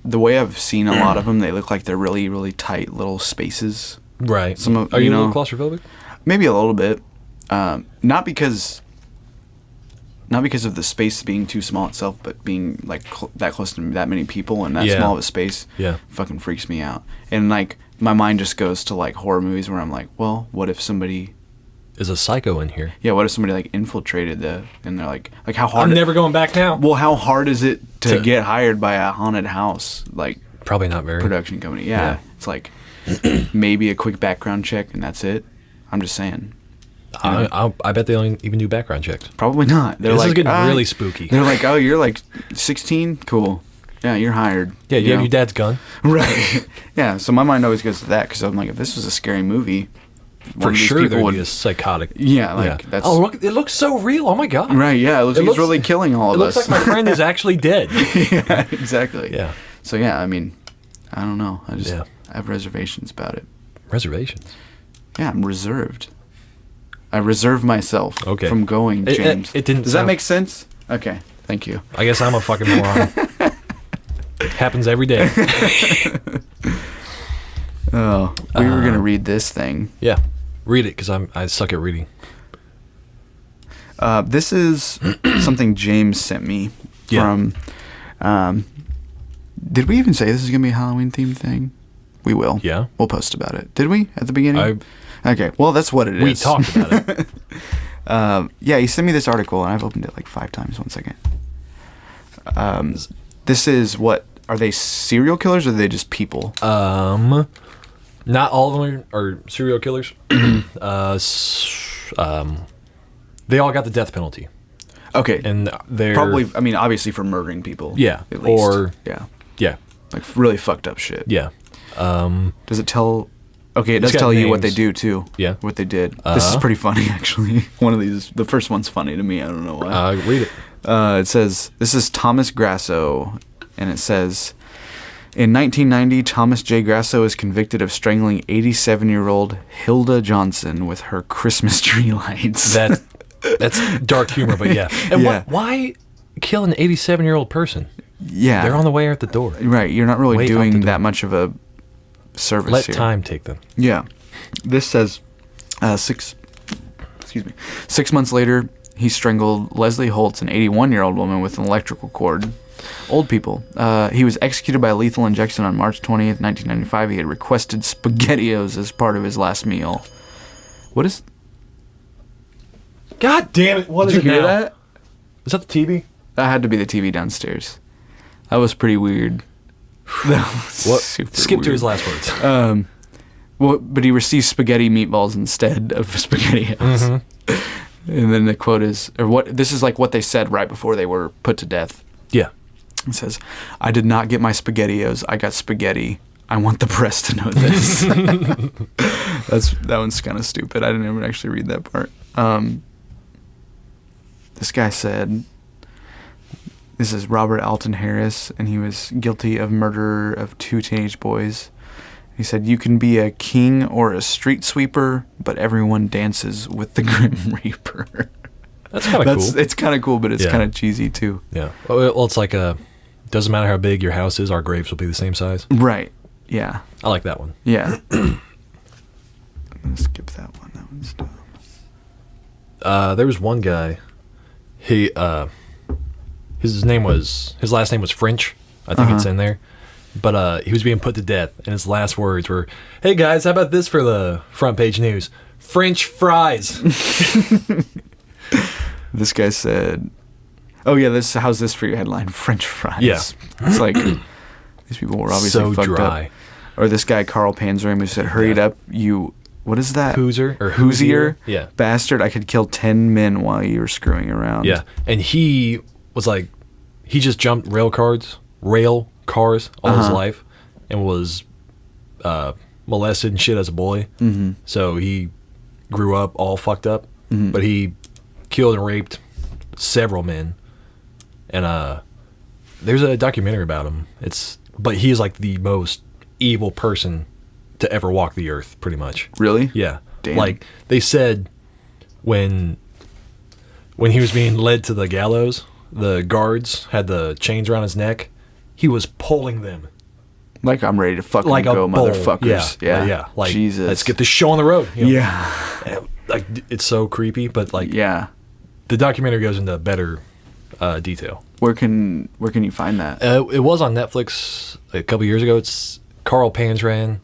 the way I've seen a lot of them. They look like they're really, really tight little spaces. Right. Are you a little claustrophobic? Maybe a little bit. Not because of the space being too small itself, but being like that close to that many people and that small of a space. Yeah. Fucking freaks me out. And like my mind just goes to like horror movies where I'm like, well, what if somebody is a psycho in here? Yeah, what if somebody like infiltrated and they're like how hard? I'm never going back now. Well, how hard is it to get hired by a haunted house like probably not very production company? Yeah. It's like maybe a quick background check and that's it. I'm just saying. I bet they don't even do background checks. Probably not. They're this like, is getting really spooky. They're like, oh, you're like 16? Cool. Yeah, you're hired. Yeah, you have your dad's gun. Right. Yeah, so my mind always goes to that because I'm like, if this was a scary movie, for sure there'd be a psychotic. Yeah, like that's. Oh, look! It looks so real. Oh my God. Right. Yeah, it looks like he's really killing all of us. It looks like my friend is actually dead. Yeah, exactly. Yeah. So yeah, I mean, I don't know. I have reservations about it. Reservations. Yeah, I'm reserved. I reserve myself from going, James. It didn't. Does that make sense? Okay, thank you. I guess I'm a fucking moron. It happens every day. Oh, we were gonna read this thing. Yeah, read it because I suck at reading. This is something James sent me from. Did we even say this is gonna be a Halloween themed thing? We will. Yeah, we'll post about it. Did we at the beginning? Okay, well that's what it is. We talked about it. Yeah, he sent me this article and I've opened it like 5 times. 1 second. This is what. Are they serial killers or are they just people? Not all of them are serial killers. They all got the death penalty. Okay. And they're probably, I mean, obviously for murdering people. Yeah. At least. Or yeah. Like really fucked up shit. Yeah. Does it tell? Okay, it does tell you what they do too. Yeah. What they did. This is pretty funny actually. One of these, the first one's funny to me. I don't know why. Read it. It says, this is Thomas Grasso, and it says, in 1990, Thomas J. Grasso is convicted of strangling 87-year-old Hilda Johnson with her Christmas tree lights. That's dark humor, but yeah. And why kill an 87-year-old person? Yeah. They're on the way out the door. Right, you're not really doing that much of a service Let here. time take them. Yeah. This says 6 months later, he strangled Leslie Holtz, an 81-year-old woman, with an electrical cord. Old people. He was executed by lethal injection on March 20th, 1995. He had requested SpaghettiOs as part of his last meal. What is... God damn it. What is it now? Did you hear that? Is that the TV? That had to be the TV downstairs. That was pretty weird. That was super Skip weird. to his last words. Well, but he received spaghetti meatballs instead of SpaghettiOs. Mm-hmm. And then the quote is, this is like what they said right before they were put to death. Yeah. It says, I did not get my SpaghettiOs. I got spaghetti. I want the press to know this. That one's kind of stupid. I didn't even actually read that part. This guy said, this is Robert Alton Harris, and he was guilty of murder of 2 teenage boys. He said, "You can be a king or a street sweeper, but everyone dances with the Grim Reaper." That's kind of cool. It's kind of cool, but it's kind of cheesy too. Yeah. Well, it's like doesn't matter how big your house is, our graves will be the same size. Right. Yeah. I like that one. Yeah. I'm gonna skip that one. That one's dumb. There was one guy. His last name was French. I think it's in there. But he was being put to death, and his last words were, "Hey guys, how about this for the front page news? French fries." This guy said, "Oh yeah, how's this for your headline? French fries." Yeah. It's like these people were obviously so fucked dry. up. Or this guy Carl Panzerim who said, "Hurry it up, you." What is that? Hoosier? Yeah. Bastard, I could kill 10 men while you were screwing around. Yeah. And he was like, he just jumped rail cars all his life and was molested and shit as a boy. Mm-hmm. So he grew up all fucked up, but he killed and raped several men. And there's a documentary about him. But he is like the most evil person to ever walk the earth, pretty much. Really? Yeah. Damn. Like they said when he was being led to the gallows, the guards had the chains around his neck. He was pulling them. Like, I'm ready to fucking like go, a bull. motherfuckers. Yeah. Like, Jesus. let's get this show on the road. You know? Yeah. And, like, it's so creepy, but like, Yeah. the documentary goes into better detail. Where can you find that? It was on Netflix a couple years ago. It's Carl Panzerim,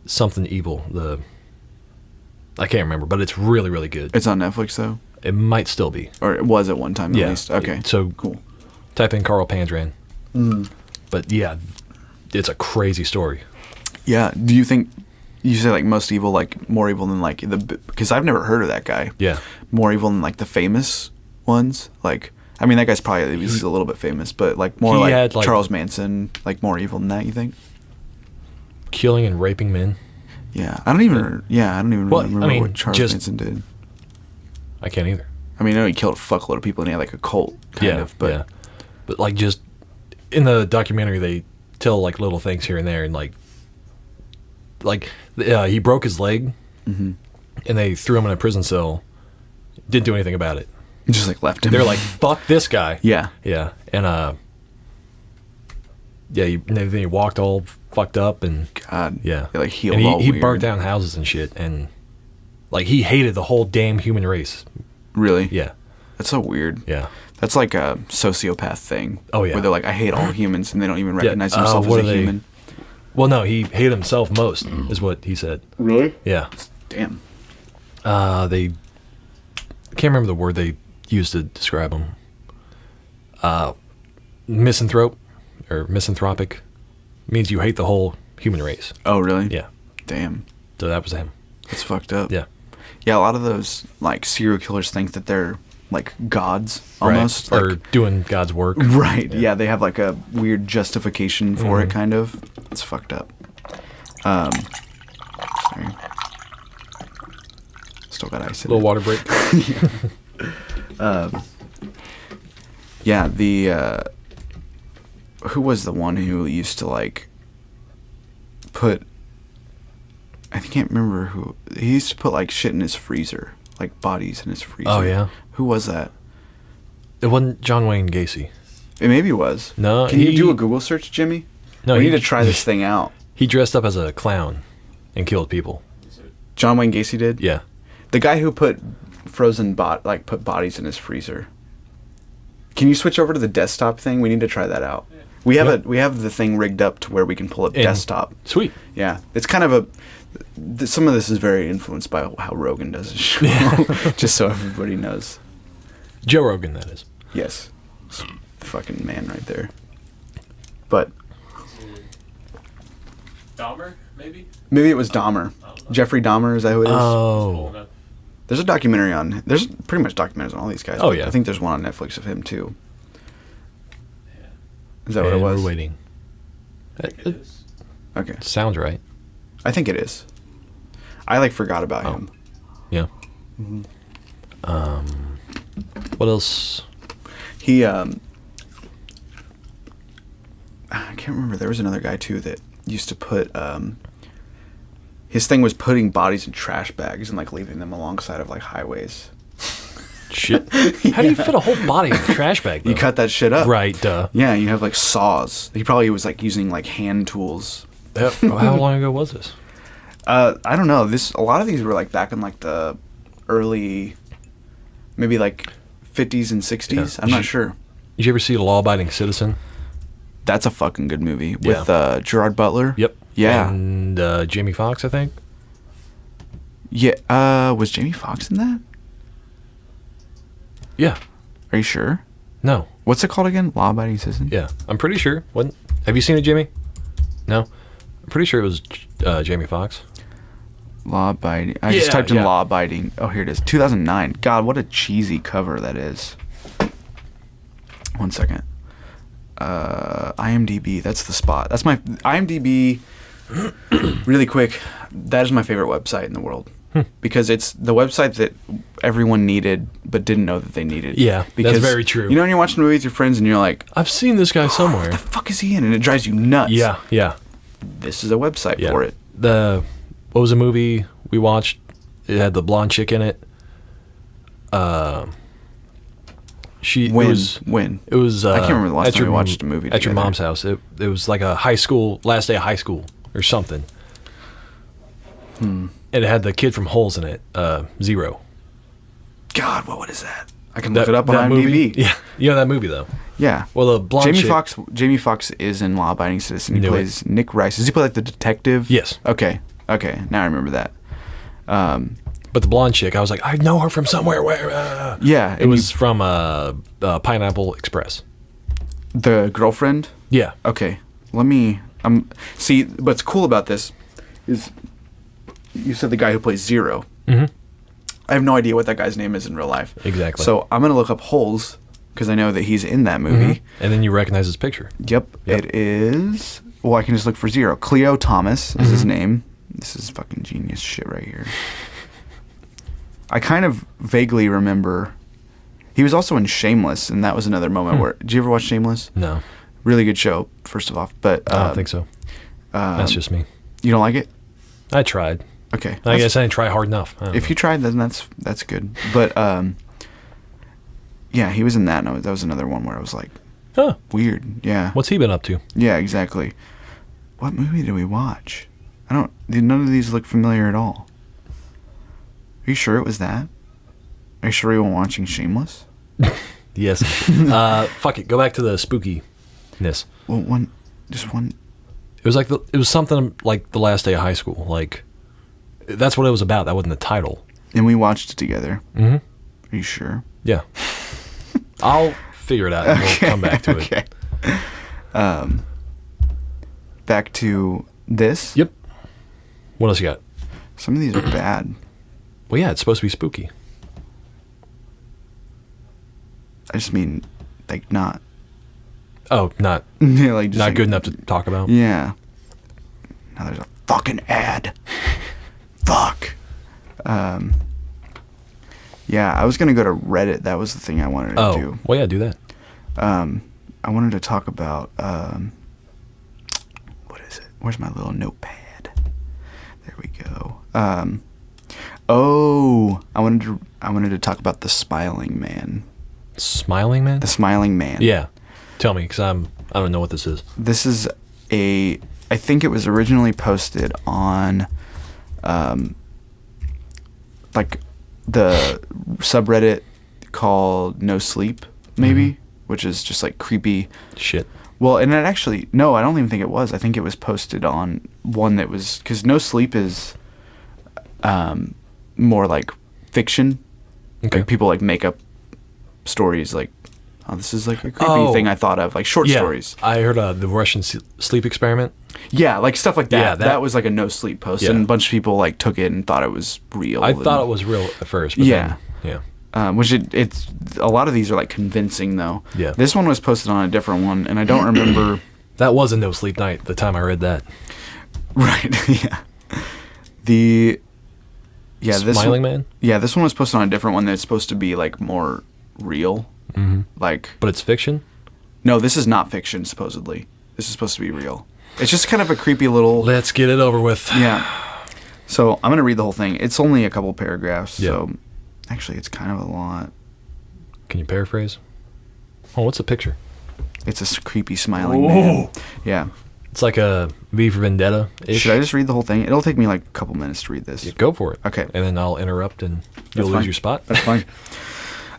something evil. I can't remember, but it's really, really good. It's on Netflix though? It might still be. Or it was at one time at least. Okay. So cool. Type in Carl Panzerim. But yeah, it's a crazy story. Yeah. Do you think you say like most evil, like more evil than like because I've never heard of that guy. Yeah. More evil than like the famous ones? Like, I mean, that guy's probably he's a little bit famous, but like more like Charles Manson, like more evil than that, you think? Killing and raping men. Yeah. I don't even remember what Charles Manson did. I can't either. I mean, I know he killed a fuckload of people and he had like a cult kind of, but but like just in the documentary they tell like little things here and there, and like he broke his leg and they threw him in a prison cell, didn't do anything about it, just like left him. They're like, fuck this guy. Yeah And then he walked all fucked up and he like healed and all he weird. burnt down houses and shit, and like he hated the whole damn human race. Really? Yeah. That's so weird. Yeah. That's like a sociopath thing. Oh yeah. Where they're like, I hate all humans, and they don't even recognize themselves as a human. Well, no, he hated himself most, is what he said. Really? Yeah. Damn. They can't remember the word they used to describe him. Misanthropic means you hate the whole human race. Oh, really? Yeah. Damn. So that was him. That's fucked up. Yeah. Yeah, a lot of those like serial killers think that they're like gods almost, right. Like, or doing God's work. Right. Yeah, they have like a weird justification for it, kind of. It's fucked up. Sorry. Still got ice in Little it. water break. Yeah, the who was the one who used to like put, I can't remember who, he used to put like shit in his freezer, like bodies in his freezer. Oh yeah. Who was that? It wasn't John Wayne Gacy. It maybe was. No. Can you do a Google search, Jimmy? No. We need to try this thing out. He dressed up as a clown and killed people. John Wayne Gacy did? Yeah. The guy who put put bodies in his freezer. Can you switch over to the desktop thing? We need to try that out. We have the thing rigged up to where we can pull up desktop. Sweet. Yeah, it's kind of some of this is very influenced by how Rogan does his show. Just so everybody knows. Joe Rogan, that is. Yes, fucking man right there. But Dahmer, maybe it was Dahmer. Jeffrey Dahmer, is that who it is? Oh. There's a documentary on. There's pretty much documentaries on all these guys. Oh yeah. I think there's one on Netflix of him too. Yeah. Is that what it was? We're waiting. Okay. Sounds right. I think it is. I like forgot about him. Yeah. What else? He I can't remember. There was another guy too that used to put his thing was putting bodies in trash bags and like leaving them alongside of like highways. Shit. How do you fit a whole body in a trash bag, though? You cut that shit up. Right, duh. Yeah, you have like saws. He probably was like using like hand tools. How long ago was this? I don't know. A lot of these were like back in like the early, maybe like 50s and 60s. Yeah. I'm not sure. Did you ever see The Law-Abiding Citizen? That's a fucking good movie with Gerard Butler. Yep. Yeah. And Jamie Foxx, I think. Yeah. Was Jamie Foxx in that? Yeah. Are you sure? No. What's it called again? Law-Abiding Citizen? Yeah. I'm pretty sure. Have you seen it, Jimmy? No? I'm pretty sure it was Jamie Foxx. Law-Abiding. I just typed in Law-Abiding. Oh, here it is. 2009. God, what a cheesy cover that is. 1 second. IMDb. That's the spot. That's my IMDb. Really quick. That is my favorite website in the world. Because it's the website that everyone needed but didn't know that they needed. Yeah, because, that's very true. You know when you're watching a movie with your friends and you're like, I've seen this guy somewhere. What the fuck is he in? And it drives you nuts. Yeah. This is a website for it. What was a movie we watched? It had the blonde chick in it. When? It was. I can't remember the last time we watched a movie at your together. mom's house. It was like a last day of high school or something. And it had the kid from Holes in it, Zero. God, what is that? I can look it up on that IMDb. movie? Yeah, you know that movie though. Yeah. Well, the blonde chick. Jamie Foxx is in Law-Abiding Citizen. He plays Nick Rice. Does he play like the detective? Yes. Okay. Now I remember that. But the blonde chick, I was like, I know her from somewhere. Where? Yeah. It was from Pineapple Express. The girlfriend? Yeah. Okay. See, what's cool about this is you said the guy who plays Zero. Mm-hmm. I have no idea what that guy's name is in real life. Exactly. So I'm going to look up Holes because I know that he's in that movie. Mm-hmm. And then you recognize his picture. Yep. It is... Well, I can just look for Zero. Cleo Thomas is his name. This is fucking genius shit right here. I kind of vaguely remember... He was also in Shameless, and that was another moment where... Did you ever watch Shameless? No. Really good show, first off. But I don't think so. That's just me. You don't like it? I tried. Okay. I guess I didn't try hard enough. If you tried, then that's good. But yeah, he was in that. And that was another one where I was like, huh. Weird. Yeah. What's he been up to? Yeah, exactly. What movie did we watch? None of these look familiar at all. Are you sure it was that? Are you sure we were watching Shameless? Yes. Fuck it. Go back to the spookiness. Well, just one. It was something like the last day of high school. Like, that's what it was about. That wasn't the title. And we watched it together. Mm-hmm. Are you sure? Yeah. I'll figure it out and we'll come back to it. Back to this? Yep. What else you got? Some of these are bad. Well, yeah, it's supposed to be spooky. I just mean, like, not. Oh, not Yeah, like just not like, good enough to talk about? Yeah. Now there's a fucking ad. Fuck. Yeah, I was gonna go to Reddit. That was the thing I wanted to do. Well, yeah, do that. I wanted to talk about what is it? Where's my little notepad? There we go. I wanted to talk about the Smiling Man. Smiling Man? The Smiling Man. Yeah. Tell me, because I don't know what this is. This is I think it was originally posted on like the subreddit called No Sleep, maybe, which is just like creepy shit. Well, and it actually, no, I don't even think it was. I think it was posted on one that was, because No Sleep is more like fiction. Okay. Like people like make up stories like, oh, this is like a creepy thing I thought of, like short stories. I heard the Russian sleep experiment. Yeah, like stuff like that. Yeah, that was like a No Sleep post, and a bunch of people like took it and thought it was real. I thought it was real at first. But yeah. Then, yeah. Which it's a lot of these are like convincing though. Yeah. This one was posted on a different one, and I don't remember. That was a No Sleep night. The time I read that. Right. Yeah. This Smiling Man. Yeah, this one was posted on a different one that's supposed to be like more real. Mm-hmm. Like. But it's fiction. No, this is not fiction. Supposedly, this is supposed to be real. It's just kind of a creepy little... Let's get it over with. Yeah. So I'm going to read the whole thing. It's only a couple paragraphs, Yeah. so actually it's kind of a lot. Can you paraphrase? Oh, what's the picture? It's a creepy smiling man. Yeah. It's like a V for Vendetta. Should I just read the whole thing? It'll take me like a couple minutes to read this. Yeah, go for it. Okay. And then I'll interrupt and you'll That's lose fine. your spot. That's fine.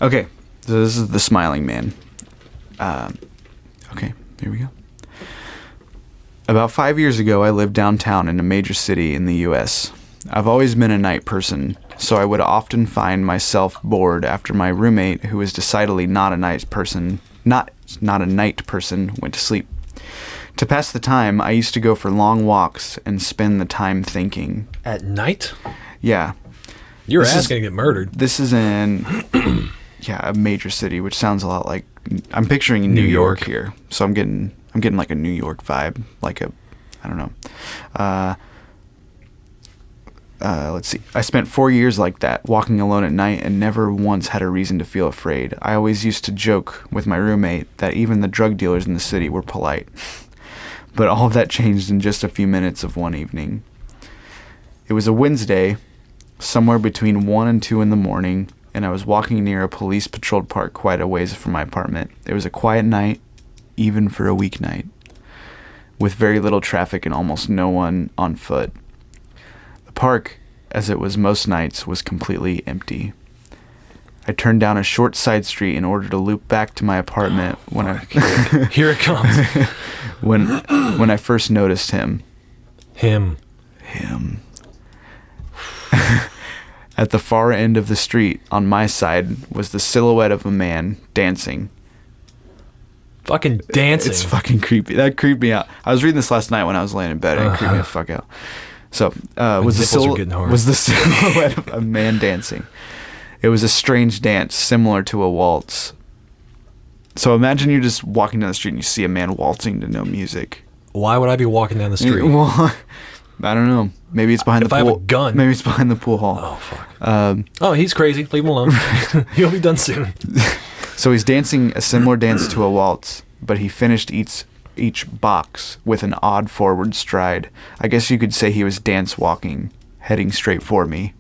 Okay. So this is the smiling man. Okay. Here we go. About 5 years ago, I lived downtown in a major city in the U.S. I've always been a night person, so I would often find myself bored after my roommate, who was decidedly not a night person, not a night person, went to sleep. To pass the time, I used to go for long walks and spend the time thinking. At night? Yeah. Your This ass is- gonna get murdered. This is in, a major city, which sounds a lot like, I'm picturing New New York York. here. So I'm getting like a New York vibe, like a, I don't know. Let's see. I spent 4 years like that, walking alone at night, and never once had a reason to feel afraid. I always used to joke with my roommate that even the drug dealers in the city were polite. But all of that changed in just a few minutes of one evening. It was a Wednesday, somewhere between 1 and 2 in the morning, and I was walking near a police-patrolled park quite a ways from my apartment. It was a quiet night, even for a weeknight, with very little traffic and almost no one on foot. The park, as it was most nights, was completely empty. I turned down a short side street in order to loop back to my apartment Here it comes. when I first noticed him. Him. At the far end of the street, on my side, was the silhouette of a man dancing. Fucking dancing. It's fucking creepy. That creeped me out. I was reading this last night when I was laying in bed, and it creeped me the fuck out. So, was the silhouette of a man dancing. It was a strange dance, similar to a waltz. So imagine you're just walking down the street and you see a man waltzing to no music. Why would I be walking down the street? Well, I don't know. Maybe it's behind If the I pool. have a gun. Maybe it's behind the pool hall. Oh, fuck. Oh, he's crazy. Leave him alone. He'll be done soon. So he's dancing a similar dance to a waltz, but he finished each box with an odd forward stride. I guess you could say he was dance walking, heading straight for me.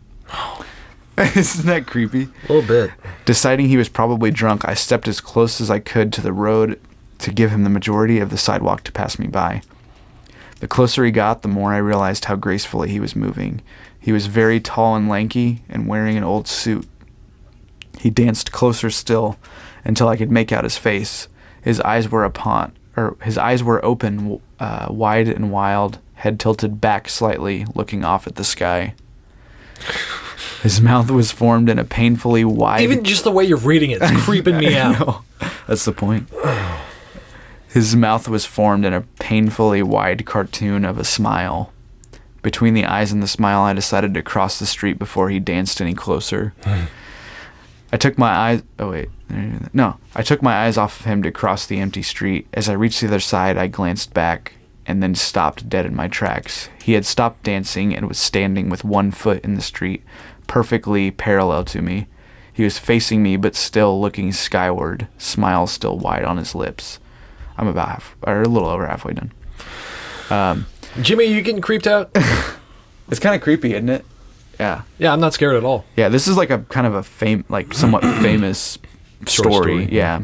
Isn't that creepy? A little bit. Deciding he was probably drunk, I stepped as close as I could to the road to give him the majority of the sidewalk to pass me by. The closer he got, the more I realized how gracefully he was moving. He was very tall and lanky and wearing an old suit. He danced closer still until I could make out his face. His eyes were open, wide and wild, head tilted back slightly, looking off at the sky. His mouth was formed in a painfully wide... Even just the way you're reading it, it's creeping me out. No, that's the point. His mouth was formed in a painfully wide cartoon of a smile. Between the eyes and the smile, I decided to cross the street before he danced any closer. I took my eyes... Oh, wait. No. I took my eyes off of him to cross the empty street. As I reached the other side, I glanced back and then stopped dead in my tracks. He had stopped dancing and was standing with one foot in the street, perfectly parallel to me. He was facing me, but still looking skyward, smile still wide on his lips. I'm about a little over halfway done. Jimmy, you getting creeped out? It's kind of creepy, isn't it? Yeah. Yeah, I'm not scared at all. Yeah, this is like a kind of a somewhat famous story. Yeah.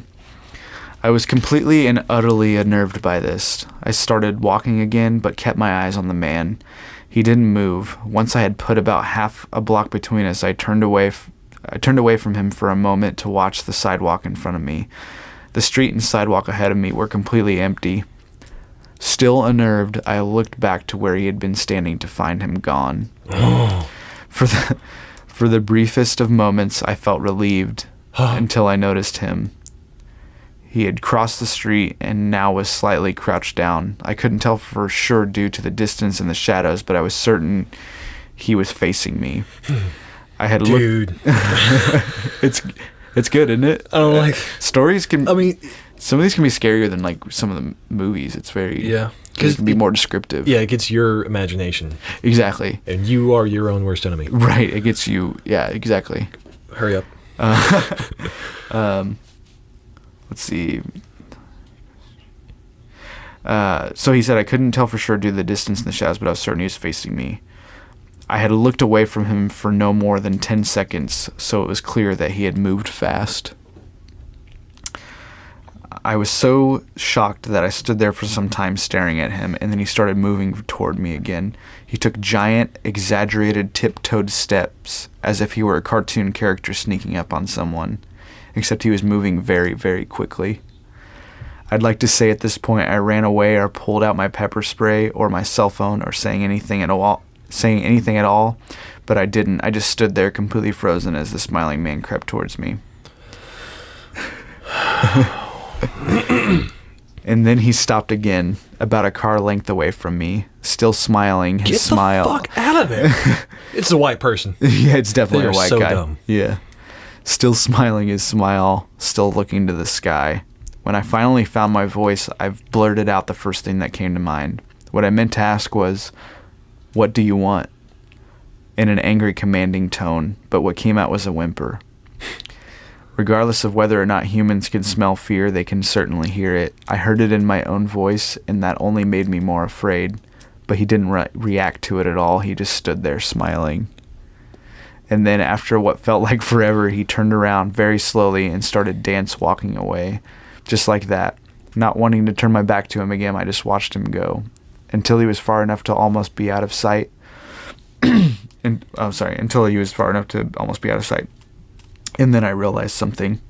I was completely and utterly unnerved by this. I started walking again, but kept my eyes on the man. He didn't move. Once I had put about half a block between us, I turned away from him for a moment to watch the sidewalk in front of me. The street and sidewalk ahead of me were completely empty. Still unnerved, I looked back to where he had been standing to find him gone. For the briefest of moments, I felt relieved until I noticed him. He had crossed the street and now was slightly crouched down. I couldn't tell for sure due to the distance and the shadows, but I was certain he was facing me. I had Dude. It's good, isn't it? I don't like... Stories can... I mean... Some of these can be scarier than like some of the movies. It's very... Yeah. Because it can be more descriptive. Yeah, it gets your imagination. Exactly. And you are your own worst enemy. Right. It gets you... Yeah, exactly. Hurry up. Let's see. So he said, I couldn't tell for sure due to the distance in the shadows, but I was certain he was facing me. I had looked away from him for no more than 10 seconds, so it was clear that he had moved fast. I was so shocked that I stood there for some time staring at him, and then he started moving toward me again. He took giant, exaggerated, tiptoed steps, as if he were a cartoon character sneaking up on someone, except he was moving very, very quickly. I'd like to say at this point I ran away or pulled out my pepper spray or my cell phone or saying anything at all, but I didn't. I just stood there completely frozen as the smiling man crept towards me. And then he stopped again, about a car length away from me, still smiling his smile. Get the fuck out of there. It's a white person. Yeah, it's definitely a white so guy. Dumb. Yeah. Still smiling his smile, still looking to the sky. When I finally found my voice, I blurted out the first thing that came to mind. What I meant to ask was, "What do you want?" in an angry, commanding tone, but what came out was a whimper. Regardless of whether or not humans can smell fear, they can certainly hear it. I heard it in my own voice, and that only made me more afraid. But he didn't react to it at all. He just stood there smiling. And then after what felt like forever, he turned around very slowly and started dance walking away. Just like that. Not wanting to turn my back to him again, I just watched him go. Until he was far enough to almost be out of sight. Until he was far enough to almost be out of sight. And then I realized something.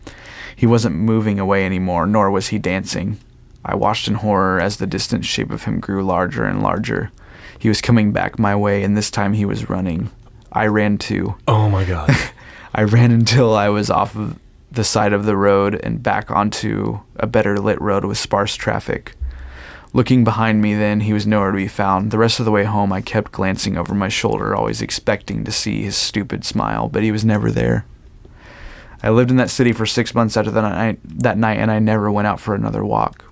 He wasn't moving away anymore, nor was he dancing. I watched in horror as the distant shape of him grew larger and larger. He was coming back my way, and this time he was running. I ran too. Oh my God. I ran until I was off of the side of the road and back onto a better lit road with sparse traffic. Looking behind me then, he was nowhere to be found. The rest of the way home, I kept glancing over my shoulder, always expecting to see his stupid smile, but he was never there. I lived in that city for 6 months after that night, and I never went out for another walk.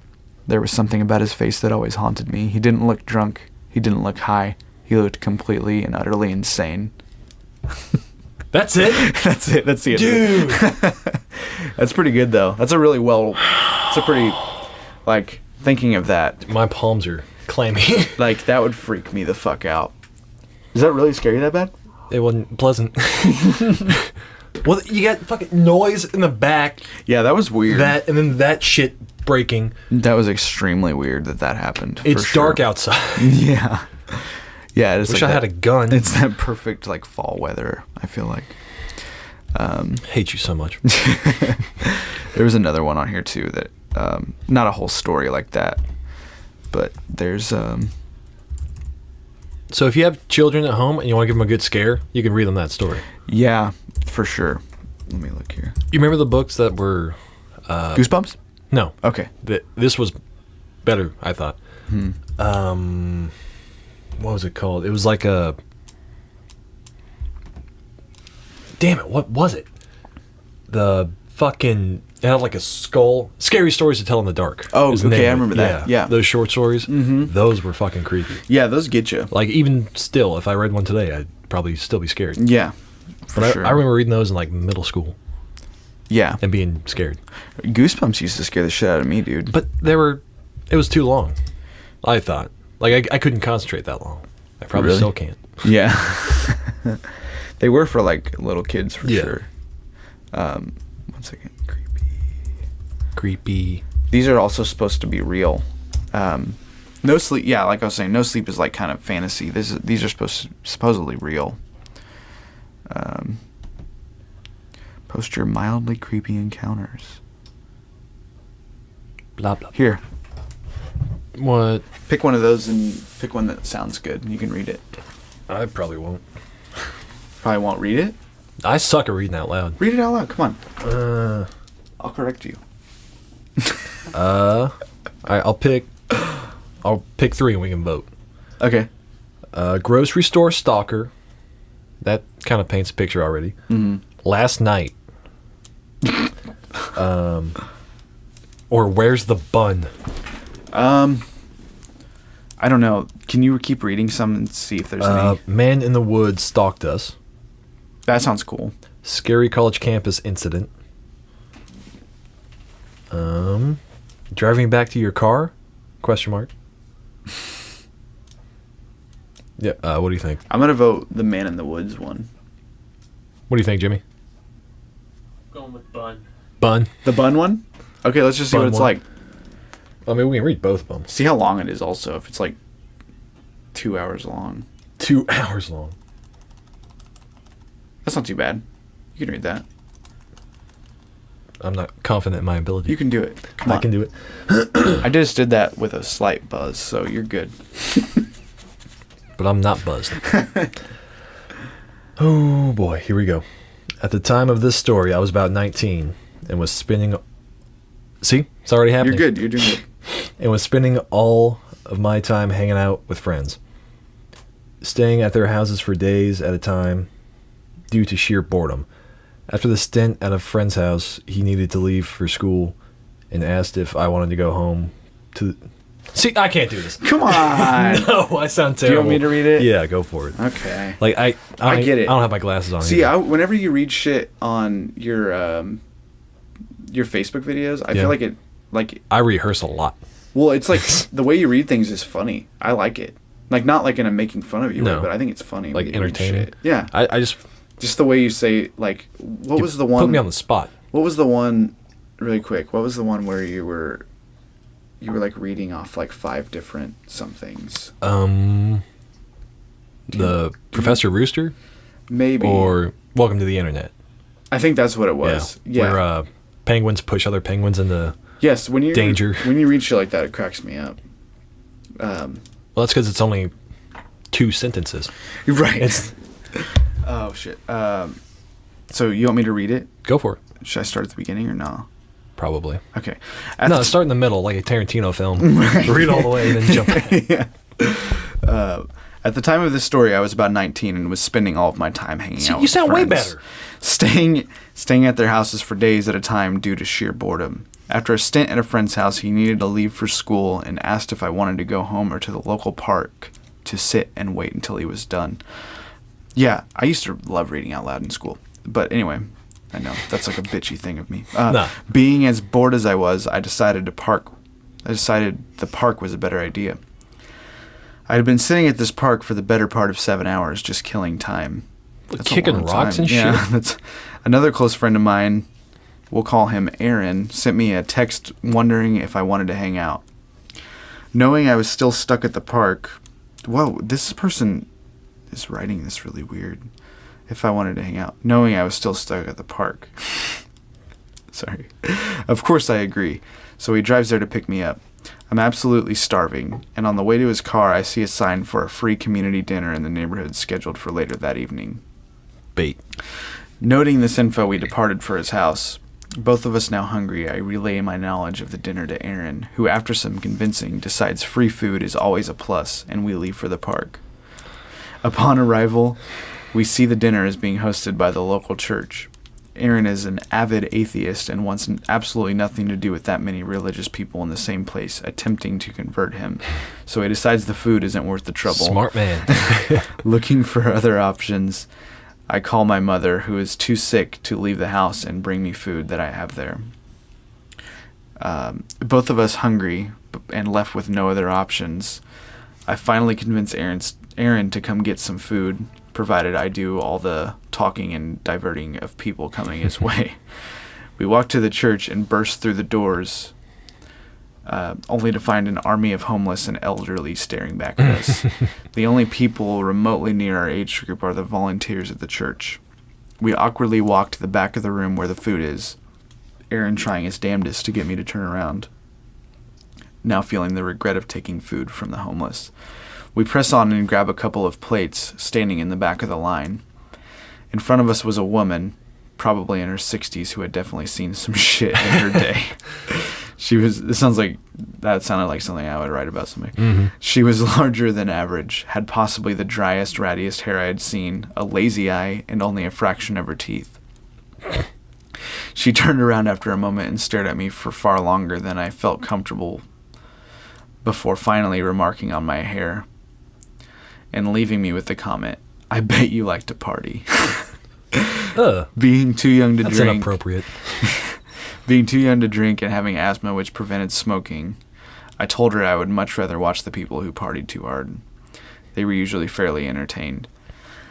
There was something about his face that always haunted me. He didn't look drunk. He didn't look high. He looked completely and utterly insane. That's it? That's it. That's the end. Dude. That's pretty good, though. That's a really it's a pretty, thinking of that. My palms are clammy. That would freak me the fuck out. Is that really scary that bad? It wasn't pleasant. Well, you got fucking noise in the back. Yeah, that was weird. And then that shit breaking. That was extremely weird that happened. It's dark outside. Yeah. Yeah, it's Wish I had a gun. It's that perfect fall weather, I feel like. Hate you so much. There was another one on here too that not a whole story like that, but there's So if you have children at home and you want to give them a good scare, you can read them that story. Yeah, for sure. Let me look here. You remember the books that were Goosebumps? No. Okay. This was better, I thought. What was it called? It was like a... Damn it, what was it? The fucking... It had like a skull. Scary Stories to Tell in the Dark. Oh, okay, I remember that. Yeah. Those short stories, those were fucking creepy. Yeah, those get you. Even still, if I read one today, I'd probably still be scared. Yeah, for sure. I remember reading those in middle school. Yeah. And being scared. Goosebumps used to scare the shit out of me, dude. But it was too long, I thought. I couldn't concentrate that long. I probably still can't. Yeah. They were for little kids for sure. 1 second. Creepy. These are also supposed to be real. No sleep. Yeah, like I was saying, no sleep is kind of fantasy. These are supposedly real. Post your mildly creepy encounters. Blah blah. Here, What? pick one of those and pick one that sounds good. You can read it. I probably won't. Probably won't read it. I suck at reading out loud. Read it out loud. Come on. I'll correct you. I'll pick 3 and we can vote. Okay. Grocery store stalker. That kind of paints a picture already. Last night. Or where's the bun? I don't know. Can you keep reading some and see if there's any? Man in the woods stalked us. That sounds cool. Scary college campus incident. Driving back to your car. Question mark. Yeah. What do you think? I'm gonna vote the Man in the Woods one. What do you think, Jimmy? Going with bun. Bun. The bun one? Okay, let's just see Bun what it's one. like. I mean, we can read both of them. See how long it is also, if it's like 2 hours long. 2 hours long. That's not too bad. You can read that. I'm not confident in my ability. You can do it. Come I on. can do it. I just did that with a slight buzz, so you're good. But I'm not buzzed. Oh boy, here we go. At the time of this story, I was about 19 and was spending. See, it's already happening. You're good. You're doing good. And was spending all of my time hanging out with friends, staying at their houses for days at a time due to sheer boredom. After the stint at a friend's house, he needed to leave for school and asked if I wanted to go home to... See, I can't do this. Come on. No, I sound Do you terrible. want me to read it? Yeah, go for it. Okay. Like, I get it. I don't have my glasses on. See, either. whenever you read shit on your Facebook videos, I Yeah. feel like it, like, I rehearse a lot. well, it's like the way you read things is funny. I like it. Like, not like in a making fun of you No. way, but I think it's funny. Like when you read entertaining. shit. Yeah. I just... Just the way you say, like, what was the one? Put me on the spot. What was the one, really quick? What was the one where you were like reading off like 5 different somethings? The Professor Rooster? Maybe. Or Welcome to the Internet. I think that's what it was. Yeah. Where penguins push other penguins into... Yes, when you danger. When you read shit like that, it cracks me up. Well, that's because it's only 2 sentences. Right. It's... Oh shit. So you want me to read it? Go for it. Should I start at the beginning or no? Probably. Okay. No, start in the middle, like a Tarantino film. Read all the way and then jump back. Yeah. At the time of this story, I was about 19 and was spending all of my time hanging out You with sound way friends. better. Staying at their houses for days at a time due to sheer boredom. After a stint at a friend's house, he needed to leave for school and asked if I wanted to go home or to the local park to sit and wait until he was done. Yeah, I used to love reading out loud in school. But anyway, I know, that's like a bitchy thing of me. Nah. Being as bored as I was, I decided the park was a better idea. I had been sitting at this park for the better part of 7 hours, just killing time. That's a Kicking long rocks time. and Yeah, shit? that's another close friend of mine, we'll call him Aaron, sent me a text wondering if I wanted to hang out. Knowing I was still stuck at the park, whoa, this person is writing this really weird. If I wanted to hang out, knowing I was still stuck at the park. Sorry. Of course I agree. So he drives there to pick me up. I'm absolutely starving, and on the way to his car, I see a sign for a free community dinner in the neighborhood scheduled for later that evening. Bait. Noting this info, we departed for his house. Both of us now hungry, I relay my knowledge of the dinner to Aaron, who after some convincing decides free food is always a plus, and we leave for the park. Upon arrival, we see the dinner is being hosted by the local church. Aaron is an avid atheist and wants absolutely nothing to do with that many religious people in the same place attempting to convert him. So he decides the food isn't worth the trouble. Smart man. Looking for other options, I call my mother, who is too sick to leave the house and bring me food that I have there. Both of us hungry and left with no other options. I finally convince Aaron to come get some food, provided I do all the talking and diverting of people coming his way. We walk to the church and burst through the doors, only to find an army of homeless and elderly staring back at us. The only people remotely near our age group are the volunteers at the church. We awkwardly walk to the back of the room where the food is, Aaron trying his damnedest to get me to turn around, now feeling the regret of taking food from the homeless. We press on and grab a couple of plates, standing in the back of the line. In front of us was a woman, probably in her 60s, who had definitely seen some shit in her day. That sounded like something I would write about somebody. Mm-hmm. She was larger than average, had possibly the driest, rattiest hair I had seen, a lazy eye, and only a fraction of her teeth. She turned around after a moment and stared at me for far longer than I felt comfortable before finally remarking on my hair and leaving me with the comment, "I bet you like to party." Being too young to That's drink. inappropriate. Being too young to drink and having asthma which prevented smoking, I told her I would much rather watch the people who partied too hard. They were usually fairly entertained.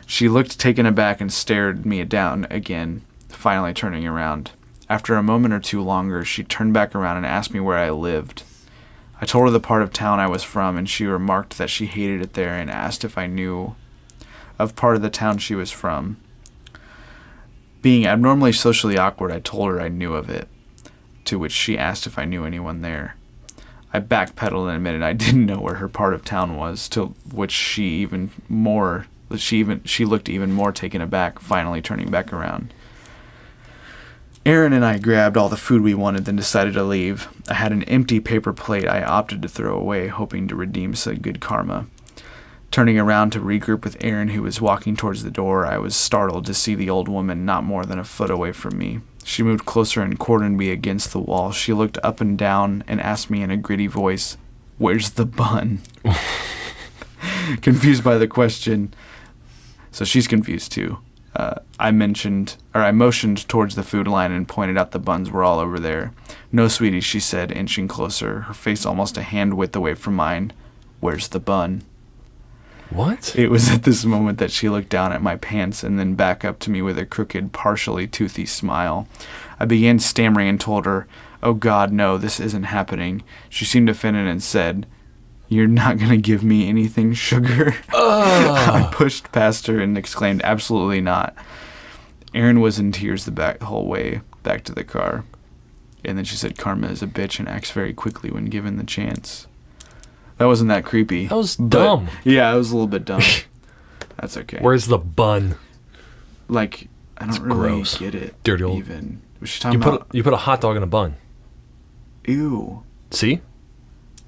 She looked taken aback and stared me down again, finally turning around. After a moment or two longer, she turned back around and asked me where I lived. I told her the part of town I was from, and she remarked that she hated it there and asked if I knew of part of the town she was from. Being abnormally socially awkward, I told her I knew of it, to which she asked if I knew anyone there. I backpedaled and admitted I didn't know where her part of town was, to which she looked even more taken aback, finally turning back around. Aaron and I grabbed all the food we wanted, then decided to leave. I had an empty paper plate I opted to throw away, hoping to redeem some good karma. Turning around to regroup with Aaron, who was walking towards the door, I was startled to see the old woman not more than a foot away from me. She moved closer and cornered me against the wall. She looked up and down and asked me in a gritty voice, "Where's the bun?" Confused by the question, so she's confused too. I motioned towards the food line and pointed out the buns were all over there. "No, sweetie," she said, inching closer, her face almost a hand width away from mine. "Where's the bun?" What? It was at this moment that she looked down at my pants and then back up to me with a crooked, partially toothy smile. I began stammering and told her, "Oh God, no, this isn't happening." She seemed offended and said, "You're not going to give me anything, sugar?" I pushed past her and exclaimed, "Absolutely not." Erin was in tears the whole way back to the car. And then she said, "Karma is a bitch and acts very quickly when given the chance." That wasn't that creepy. That was dumb. Yeah, it was a little bit dumb. That's okay. Where's the bun? Like, I don't really gross. get it. Dirty old. Even. Was she talking about? You put a hot dog in a bun. Ew. See?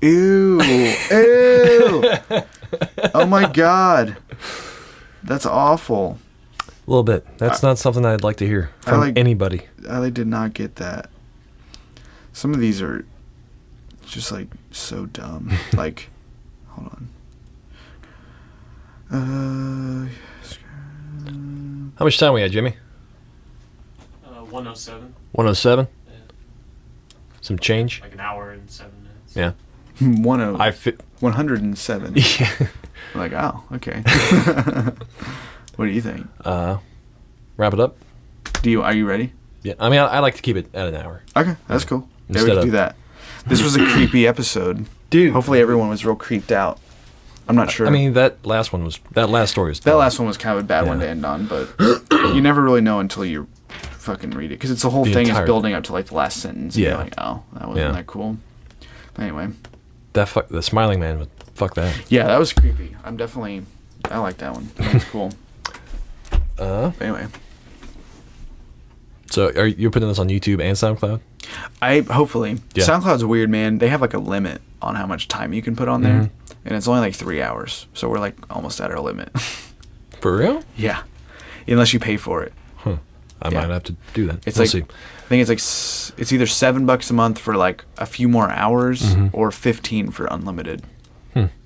Ew. Ew. Oh my God. That's awful. A little bit. That's not something I'd like to hear from anybody. I did not get that. Some of these are just like so dumb. Like, hold on. How much time we had, Jimmy? 107. 107? Yeah. Some change? Like an hour and 7 minutes. Yeah. 107. Yeah. I'm like, oh, okay. What do you think? Wrap it up? Are you ready? Yeah. I mean, I like to keep it at an hour. Okay, that's cool. Yeah, we Instead can of- do that. This was a creepy episode. Dude. Hopefully everyone was real creeped out. I'm not sure. I mean, that last story was that dumb. last one was kind of a bad one to end on, but you never really know until you fucking read it. Because it's the whole thing is building up to like the last sentence. And Yeah. you're like, oh, that wasn't that cool. But anyway. The smiling man, fuck that. Yeah, that was creepy. I like that one. That was cool. But anyway. So are you putting this on YouTube and SoundCloud? Hopefully. Yeah. SoundCloud's weird, man. They have like a limit on how much time you can put on there. And it's only like 3 hours. So we're like almost at our limit. For real? Yeah. Unless you pay for it. Huh. I might have to do that. It's we'll like, see. I think it's like, it's either $7 a month for like a few more hours or 15 for unlimited.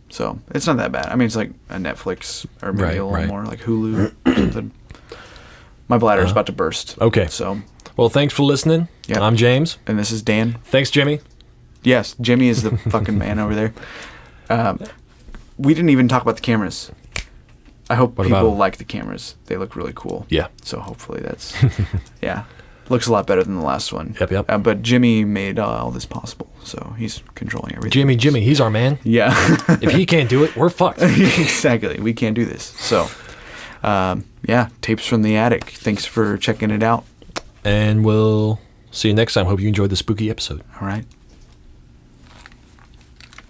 So it's not that bad. I mean, it's like a Netflix or maybe a little more like Hulu. Something. My bladder's about to burst. Okay. So. Well, thanks for listening. Yep. I'm James. And this is Dan. Thanks, Jimmy. Yes, Jimmy is the fucking man over there. We didn't even talk about the cameras. I hope people like the cameras. They look really cool. Yeah. So hopefully that's, yeah. Looks a lot better than the last one. Yep. But Jimmy made all this possible, so he's controlling everything. Jimmy, he's our man. Yeah. If he can't do it, we're fucked. Exactly. We can't do this. So, yeah, Tapes from the Attic. Thanks for checking it out. And we'll see you next time. Hope you enjoyed the spooky episode. All right.